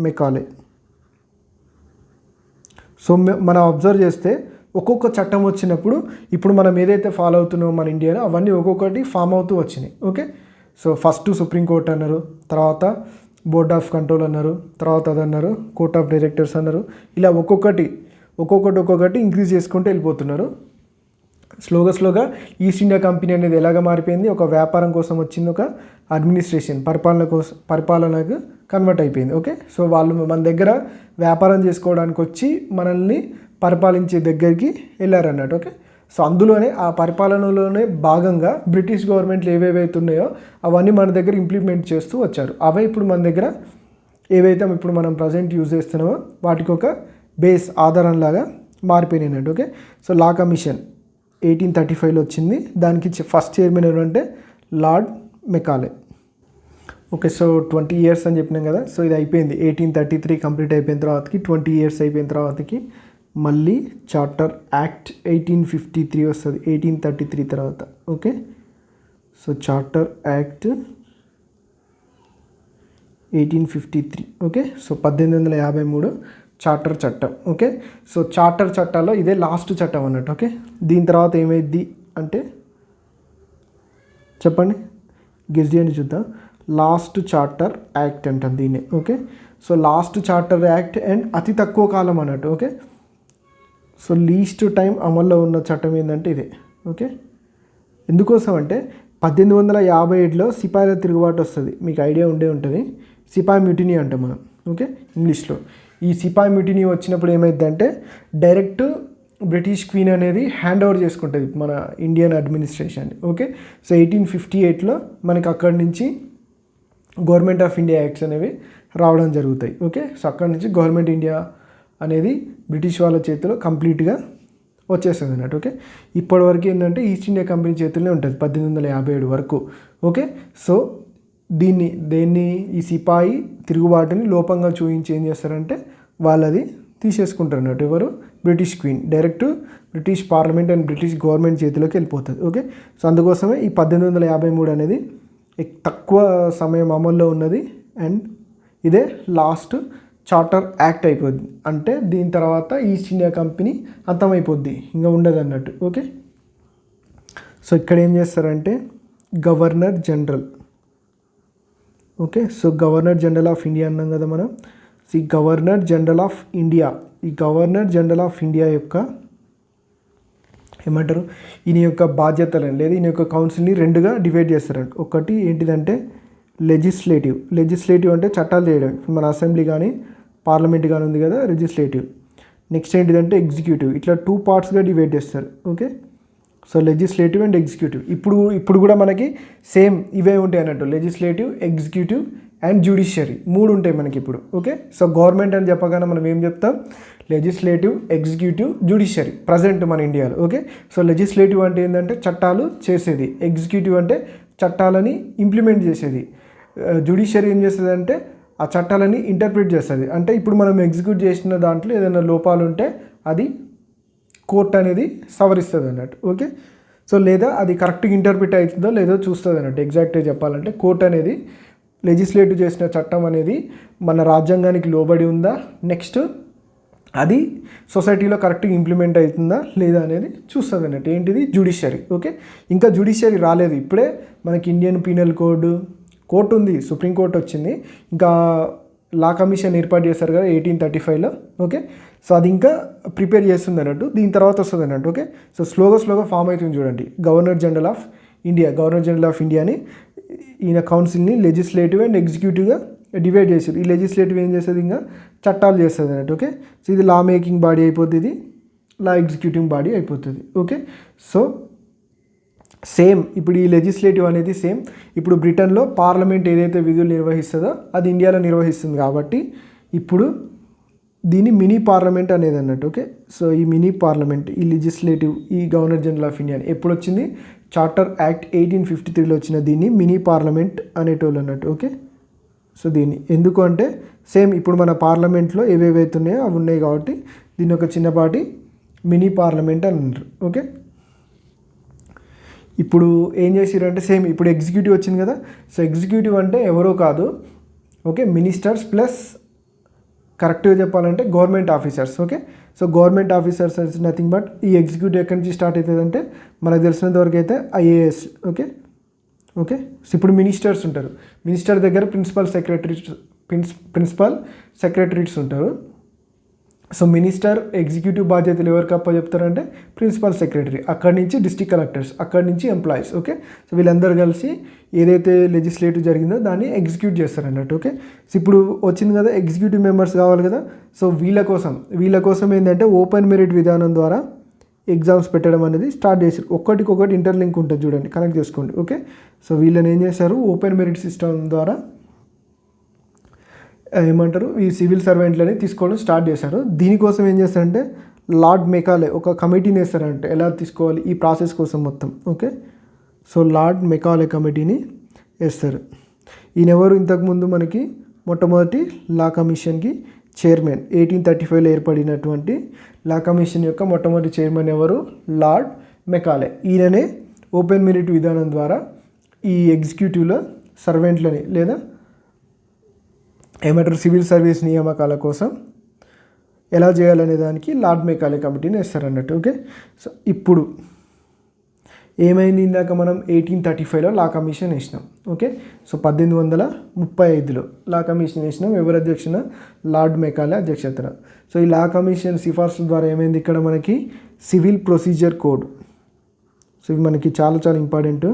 మెకాలే. సో మనం అబ్జర్వ్ చేస్తే ఒక్కొక్క చట్టం వచ్చినప్పుడు ఇప్పుడు మనం ఏదైతే ఫాలో అవుతున్నామో మన ఇండియాలో అవన్నీ ఒక్కొక్కటి ఫామ్ అవుతూ వచ్చినాయి. ఓకే, సో ఫస్ట్ సుప్రీంకోర్టు అన్నారు, తర్వాత బోర్డ్ ఆఫ్ కంట్రోల్ అన్నారు, తర్వాత అది అన్నారు, కోర్ట్ ఆఫ్ డైరెక్టర్స్ అన్నారు. ఇలా ఒక్కొక్కటి ఇంక్రీజ్ చేసుకుంటూ వెళ్ళిపోతున్నారు. స్లోగా ఈస్ట్ ఇండియా కంపెనీ అనేది ఎలాగ మారిపోయింది? ఒక వ్యాపారం కోసం వచ్చింది, ఒక అడ్మినిస్ట్రేషన్ పరిపాలనకు కన్వర్ట్ అయిపోయింది. ఓకే, సో వాళ్ళు మన దగ్గర వ్యాపారం చేసుకోవడానికి వచ్చి మనల్ని పరిపాలించే దగ్గరికి వెళ్ళారన్నట్టు. ఓకే, సో అందులోనే ఆ పరిపాలనలోనే భాగంగా బ్రిటిష్ గవర్నమెంట్లు ఏవేవైతే ఉన్నాయో అవన్నీ మన దగ్గర ఇంప్లిమెంట్ చేస్తూ వచ్చారు. అవే ఇప్పుడు మన దగ్గర ఏవైతే ఇప్పుడు మనం ప్రజెంట్ యూజ్ చేస్తున్నామో వాటికి ఒక బేస్ ఆధారంలాగా మారిపోయినాయి అన్నట్టు. ఓకే, సో లా కమిషన్ 1835లో వచ్చింది. దానికి ఫస్ట్ చైర్మన్ ఎవరంటే lord Macaulay. Okay, so 20 years అని చెప్పినాం కదా. సో ఇది అయిపోయింది, 1833 కంప్లీట్ అయిపోయిన తర్వాతకి 20 years అయిపోయిన తర్వాతకి మళ్ళీ చార్టర్ యాక్ట్ 1853 వస్తుంది 1833 తర్వాత. Okay, so charter act 1853. Okay, so 1853 charter చట్టం. ఓకే, సో చార్టర్ చట్టాల్లో ఇదే లాస్ట్ చట్టం అన్నట్టు. ఓకే, దీని తర్వాత ఏమైంది అంటే చెప్పండి, గెస్ చేయండి చూద్దాం. లాస్ట్ చార్టర్ యాక్ట్ అంటాం దీన్ని. Okay, so last charter act and అతి తక్కువ కాలం అన్నట్టు. ఓకే, సో లీస్ట్ టైం అమల్లో ఉన్న చట్టం ఏంటంటే ఇదే. ఓకే, ఎందుకోసం అంటే 1857లో సిపాయిల తిరుగుబాటు వస్తుంది, మీకు ఐడియా ఉండే ఉంటుంది. సిపాయి మ్యూటినీ అంటాం మనం, ఓకే, ఇంగ్లీష్లో. ఈ సిపాయి మ్యూటినీ వచ్చినప్పుడు ఏమైందంటే డైరెక్ట్ బ్రిటిష్ క్వీన్ అనేది హ్యాండ్ ఓవర్ చేసుకుంటుంది మన ఇండియన్ అడ్మినిస్ట్రేషన్. ఓకే, సో 1858లో మనకి అక్కడి నుంచి గవర్నమెంట్ ఆఫ్ ఇండియా యాక్ట్స్ అనేవి రావడం జరుగుతాయి. ఓకే, సో అక్కడి నుంచి గవర్నమెంట్ ఇండియా అనేది బ్రిటిష్ వాళ్ళ చేతిలో కంప్లీట్గా వచ్చేస్తుంది అన్నట్టు. ఓకే, ఇప్పటివరకు ఏంటంటే ఈస్ట్ ఇండియా కంపెనీ చేతుల్లోనే ఉంటుంది 1857 వరకు. ఓకే, సో దేన్ని ఈ సిపాయి తిరుగుబాటుని లోపంగా చూపించి ఏం చేస్తారంటే వాళ్ళది తీసేసుకుంటారు అన్నట్టు. ఎవరు? British queen direct British parliament and British government చేతిలోకి వెళ్ళిపోతుంది. ఓకే, సో అందుకోసమే ఈ 1853 అనేది తక్కువ సమయం అమల్లో ఉన్నది అండ్ ఇదే లాస్ట్ చార్టర్ యాక్ట్ అయిపోద్ది. అంటే దీని తర్వాత ఈస్ట్ ఇండియా కంపెనీ అంతమైపోద్ది, ఇంకా ఉండదు అన్నట్టు. ఓకే, సో ఇక్కడ ఏం చేస్తారంటే governor general. Okay, so governor general of India అన్నాం కదా మనం. ఈ గవర్నర్ జనరల్ ఆఫ్ ఇండియా, ఈ గవర్నర్ జనరల్ ఆఫ్ ఇండియా యొక్క ఏమంటారు, ఈయన యొక్క బాధ్యతలను లేదా ఈయన యొక్క కౌన్సిల్ని రెండుగా డివైడ్ చేస్తారంట. ఒకటి ఏంటిదంటే లెజిస్లేటివ్ అంటే చట్టాలు చేయడం, మన అసెంబ్లీ కానీ పార్లమెంట్ కానీ ఉంది కదా, లెజిస్లేటివ్. నెక్స్ట్ ఏంటిదంటే ఎగ్జిక్యూటివ్. ఇట్లా 2 partsగా డివైడ్ చేస్తారు. Okay, so legislative and executive. ఇప్పుడు కూడా మనకి సేమ్ ఇవే ఉంటాయి అన్నట్టు, లెజిస్లేటివ్, ఎగ్జిక్యూటివ్ అండ్ జ్యుడిషియరీ 3 ఉంటాయి మనకి ఇప్పుడు. ఓకే, సో గవర్నమెంట్ అని చెప్పగానే మనం ఏం చెప్తాం? లెజిస్లేటివ్, ఎగ్జిక్యూటివ్, జ్యుడిషియరీ ప్రజెంట్ మన ఇండియాలో. ఓకే, సో లెజిస్లేటివ్ అంటే ఏంటంటే చట్టాలు చేసేది, ఎగ్జిక్యూటివ్ అంటే చట్టాలని ఇంప్లిమెంట్ చేసేది, జ్యుడిషియరీ ఏం చేస్తుంది అంటే ఆ చట్టాలని ఇంటర్ప్రిట్ చేస్తుంది. అంటే ఇప్పుడు మనం ఎగ్జిక్యూట్ చేసిన దాంట్లో ఏదైనా లోపాలు ఉంటే అది కోర్ట్ అనేది సవరిస్తుంది అన్నట్టు. ఓకే, సో లేదా అది కరెక్ట్గా ఇంటర్ప్రిట్ అవుతుందో లేదో చూస్తుంది అన్నట్టు. ఎగ్జాక్ట్గా చెప్పాలంటే కోర్ట్ అనేది లెజిస్లేటివ్ చేసిన చట్టం అనేది మన రాజ్యాంగానికి లోబడి ఉందా, నెక్స్ట్ అది సొసైటీలో కరెక్ట్గా ఇంప్లిమెంట్ అవుతుందా లేదా అనేది చూస్తుంది అన్నట్టు. ఏంటిది? జ్యుడిషియరీ. ఓకే, ఇంకా జ్యుడిషియరీ రాలేదు. ఇప్పుడే మనకి ఇండియన్ పీనల్ కోర్టు ఉంది, సుప్రీంకోర్టు వచ్చింది, ఇంకా లా కమిషన్ ఏర్పాటు చేశారు కదా 1835లో. ఓకే, సో అది ఇంకా ప్రిపేర్ చేస్తుంది అన్నట్టు, దీని తర్వాత వస్తుంది అన్నట్టు. ఓకే, సో స్లోగా ఫామ్ అవుతుంది చూడండి. గవర్నర్ జనరల్ ఆఫ్ ఇండియాని ఈయన కౌన్సిల్ని లెజిస్లేటివ్ అండ్ ఎగ్జిక్యూటివ్గా డివైడ్ చేశారు. ఈ లెజిస్లేటివ్ ఏం చేస్తుంది? ఇంకా చట్టాలు చేస్తుంది అన్నట్టు. ఓకే, సో ఇది లా మేకింగ్ బాడీ అయిపోతుంది, ఇది లా ఎగ్జిక్యూటివ్ బాడీ అయిపోతుంది. ఓకే, సో సేమ్ ఇప్పుడు ఈ లెజిస్లేటివ్ అనేది సేమ్ ఇప్పుడు బ్రిటన్లో పార్లమెంట్ ఏదైతే విధులు నిర్వహిస్తుందో అది ఇండియాలో నిర్వహిస్తుంది కాబట్టి ఇప్పుడు దీన్ని మినీ పార్లమెంట్ అనేది అన్నట్టు. ఓకే, సో ఈ మినీ పార్లమెంట్, ఈ లెజిస్లేటివ్, ఈ గవర్నర్ జనరల్ ఆఫ్ ఇండియా ఎప్పుడు వచ్చింది? చార్టర్ యాక్ట్ 1853లో వచ్చిన దీన్ని మినీ పార్లమెంట్ అనేటోళ్ళు అన్నట్టు. ఓకే, సో దీన్ని ఎందుకు అంటే సేమ్ ఇప్పుడు మన పార్లమెంట్లో ఏవేవైతే ఉన్నాయో అవి ఉన్నాయి కాబట్టి దీన్ని ఒక చిన్నపాటి మినీ పార్లమెంట్ అని అంటారు. ఓకే, ఇప్పుడు ఏం చేసిరంటే సేమ్ ఇప్పుడు ఎగ్జిక్యూటివ్ వచ్చింది కదా, సో ఎగ్జిక్యూటివ్ అంటే ఎవరో కాదు, ఓకే, మినిస్టర్స్ ప్లస్ కరెక్ట్గా చెప్పాలంటే government officers. Okay, so government officers is nothing but ఈ ఎగ్జిక్యూటివ్ ఎక్కడి నుంచి స్టార్ట్ అవుతుంది అంటే మనకు తెలిసినంత వరకు అయితే ఐఏఎస్. ఓకే, సో ఇప్పుడు మినిస్టర్స్ ఉంటారు, మినిస్టర్ దగ్గర ప్రిన్సిపల్ సెక్రటరీస్ ఉంటారు. సో మినిస్టర్ ఎగ్జిక్యూటివ్ బాధ్యతలు ఎవరికి అప్పచెప్తారంటే ప్రిన్సిపల్ సెక్రటరీ, అక్కడి నుంచి డిస్ట్రిక్ట్ కలెక్టర్స్, అక్కడి నుంచి ఎంప్లాయీస్. ఓకే, సో వీళ్ళందరూ కలిసి ఏదైతే లెజిస్లేటివ్ జరిగిందో దాన్ని ఎగ్జిక్యూట్ చేస్తారు అన్నట్టు. ఓకే, సో ఇప్పుడు వచ్చింది కదా ఎగ్జిక్యూటివ్ మెంబర్స్ కావాలి కదా, సో వీళ్ళ కోసం ఏంటంటే ఓపెన్ మెరిట్ విధానం ద్వారా ఎగ్జామ్స్ పెట్టడం అనేది స్టార్ట్ చేశారు. ఒక్కటికొకటి ఇంటర్లింక్ ఉంటుంది చూడండి, కనెక్ట్ చేసుకోండి. ఓకే, సో వీళ్ళని ఏం చేశారు? ఓపెన్ మెరిట్ సిస్టమ్ ద్వారా ఏమంటారు ఈ సివిల్ సర్వెంట్లని తీసుకోవడం స్టార్ట్ చేశారు. దీనికోసం ఏం చేస్తారంటే లార్డ్ మెకాలే ఒక కమిటీని వేస్తారంటే ఎలా తీసుకోవాలి ఈ ప్రాసెస్ కోసం మొత్తం. ఓకే, సో లార్డ్ మెకాలే కమిటీని వేస్తారు. ఈయన ఎవరు? ఇంతకుముందు మనకి మొట్టమొదటి లా కమిషన్కి చైర్మన్, 1835లో ఏర్పడినటువంటి లా కమిషన్ యొక్క మొట్టమొదటి చైర్మన్ ఎవరు? Lord Macaulay. ఈయననే ఓపెన్ మెరిట్ విధానం ద్వారా ఈ ఎగ్జిక్యూటివ్లో సర్వెంట్లని లేదా ఏమంటారు సివిల్ సర్వీస్ నియామకాల కోసం ఎలా చేయాలనే దానికి లార్డ్ మెకాలే కమిటీని వేస్తారన్నట్టు. ఓకే, సో ఇప్పుడు ఏమైంది? ఇందాక మనం 1835లో లా కమిషన్ వేసినాం. ఓకే, సో 1835లో లా కమిషన్ వేసినాం. ఎవరి అధ్యక్షన? లార్డ్ మెకాలే అధ్యక్షతన. సో ఈ లా కమిషన్ సిఫార్సుల ద్వారా ఏమైంది? ఇక్కడ మనకి సివిల్ ప్రొసీజర్ కోడ్. సో ఇవి మనకి చాలా ఇంపార్టెంట్,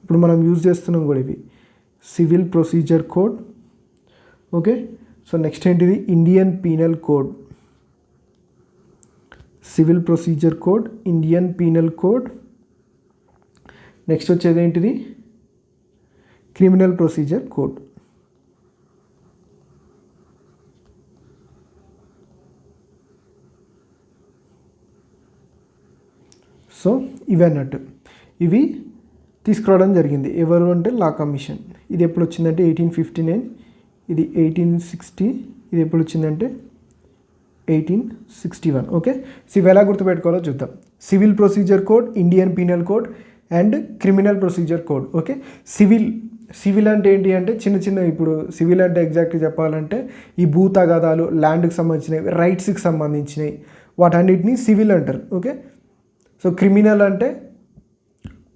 ఇప్పుడు మనం యూజ్ చేస్తున్నాం కూడా ఇవి. Civil procedure code. Okay, so next ఏంటిది? Indian penal code. Civil procedure code, Indian penal code. Next వచ్చేది ఏంటిది? Criminal procedure code. సో ఇవి అన్నట్టు ఇవి తీసుకురావడం జరిగింది. ఎవరు అంటే లా కమిషన్. ఇది ఎప్పుడు వచ్చిందంటే 1859, ఇది 1860, ఇది ఎప్పుడు వచ్చిందంటే 1861. ఓకే, సో ఇవి ఎలా గుర్తుపెట్టుకోవాలో చూద్దాం. Civil procedure code, Indian penal code and criminal procedure code. Okay, civil అంటే ఏంటి అంటే చిన్న ఇప్పుడు సివిల్ అంటే ఎగ్జాక్ట్గా చెప్పాలంటే ఈ భూ తగాదాలు, ల్యాండ్కి సంబంధించినవి, రైట్స్కి సంబంధించినవి, వాటన్నిటిని సివిల్ అంటారు. ఓకే, సో క్రిమినల్ అంటే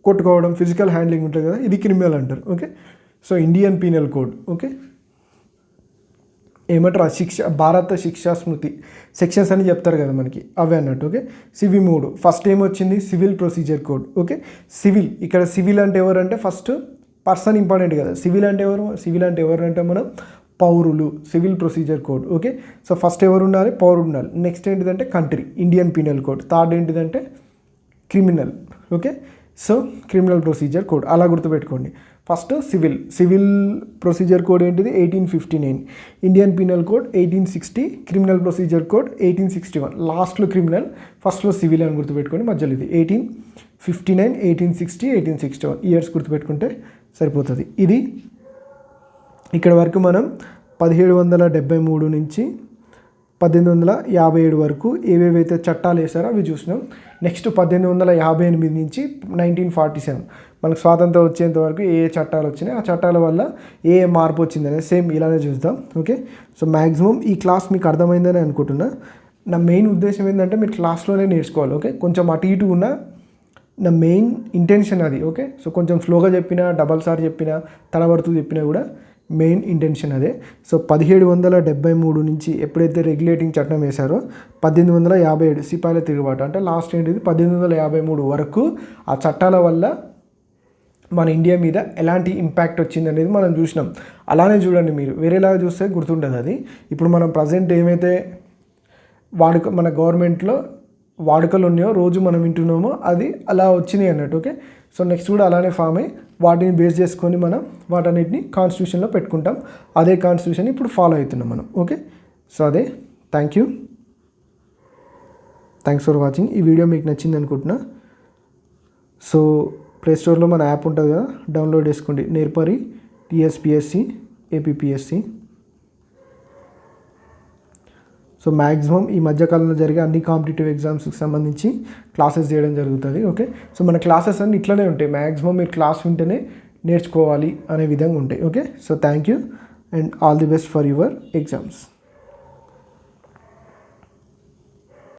కొట్టుకోవడం, ఫిజికల్ హ్యాండ్లింగ్ ఉంటుంది కదా, ఇది క్రిమినల్ అంటారు. Okay, so Indian penal code. Okay, ఏమంటారు భారత శిక్షా స్మృతి సెక్షన్స్ అని చెప్తారు కదా మనకి, అవే అన్నట్టు. ఓకే, సివి 3 ఫస్ట్ ఏమొచ్చింది? Civil procedure code. ఓకే, ఇక్కడ సివిల్ అంటే ఎవరు అంటే ఫస్ట్ పర్సన్ ఇంపార్టెంట్ కదా. సివిల్ అంటే ఎవరు అంటే మనం పౌరులు. Civil procedure code. Okay, so first ఎవరు ఉండాలి? పౌరుడు ఉండాలి. నెక్స్ట్ ఏంటిదంటే country, Indian penal code. Third ఏంటిదంటే criminal. Okay, so criminal procedure code అలా గుర్తుపెట్టుకోండి. ఫస్ట్ సివిల్ ప్రొసీజర్ కోడ్ ఏంటిది? 1859, Indian penal code 1860, criminal procedure code 1861. లాస్ట్లో క్రిమినల్, ఫస్ట్లో సివిల్ అని గుర్తుపెట్టుకోండి. మధ్యలో ఇది 1859, 1860, 1861 ఇయర్స్ గుర్తుపెట్టుకుంటే సరిపోతుంది. ఇది ఇక్కడ వరకు మనం 1773 నుంచి 1857 వరకు ఏవేవైతే చట్టాలు వేసారో అవి చూసినాం. నెక్స్ట్ 1858 నుంచి 1947 మనకు స్వాతంత్రం వచ్చేంత వరకు ఏ చట్టాలు వచ్చినాయి, ఆ చట్టాల వల్ల ఏ మార్పు వచ్చిందనేది సేమ్ ఇలానే చూద్దాం. ఓకే, సో మ్యాక్సిమం ఈ క్లాస్ మీకు అర్థమైందని అనుకుంటున్నా. నా మెయిన్ ఉద్దేశం ఏంటంటే మీరు క్లాస్లోనే నేర్చుకోవాలి. ఓకే, కొంచెం అటు ఇటు ఉన్న నా మెయిన్ ఇంటెన్షన్ అది. ఓకే, సో కొంచెం స్లోగా చెప్పినా, డబల్ సార్ చెప్పినా, తడబడుతూ చెప్పినా కూడా మెయిన్ ఇంటెన్షన్ అదే. సో 1773 నుంచి ఎప్పుడైతే రెగ్యులేటింగ్ చట్టం వేశారో 1857 సిపాయిల తిరుగుబాటు అంటే లాస్ట్ ఏంటిది 1853 వరకు ఆ చట్టాల వల్ల మన ఇండియా మీద ఎలాంటి ఇంపాక్ట్ వచ్చింది అనేది మనం చూసినాం. అలానే చూడండి, మీరు వేరేలాగా చూస్తే గుర్తుండదు అది. ఇప్పుడు మనం ప్రజెంట్ ఏమైతే మన గవర్నమెంట్లో వాడుకలు ఉన్నాయో రోజు మనం వింటున్నామో అది అలా వచ్చినాయి అన్నట్టు. ఓకే, సో నెక్స్ట్ కూడా అలానే ఫామ్ అయ్యి వాటిని బేస్ చేసుకొని మనం వాటన్నిటిని కాన్స్టిట్యూషన్లో పెట్టుకుంటాం. అదే కాన్స్టిట్యూషన్ ఇప్పుడు ఫాలో అవుతున్నాం మనం. ఓకే, సో అదే. Thanks for watching. ఈ వీడియో మీకు నచ్చింది అనుకుంటున్నా. సో ప్లే స్టోర్లో మన యాప్ ఉంటుంది కదా, డౌన్లోడ్ చేసుకోండి. నేర్పరి TSPSC APPSC. సో మ్యాక్సిమం ఈ మధ్యకాలంలో జరిగే అన్ని కాంపిటేటివ్ ఎగ్జామ్స్కి సంబంధించి క్లాసెస్ చేయడం జరుగుతుంది. ఓకే, సో మన క్లాసెస్ అన్నీ ఇట్లనే ఉంటాయి. మ్యాక్సిమం మీరు క్లాస్ వింటేనే నేర్చుకోవాలి అనే విధంగా ఉంటాయి. Okay, so thank you and all the best for your exams.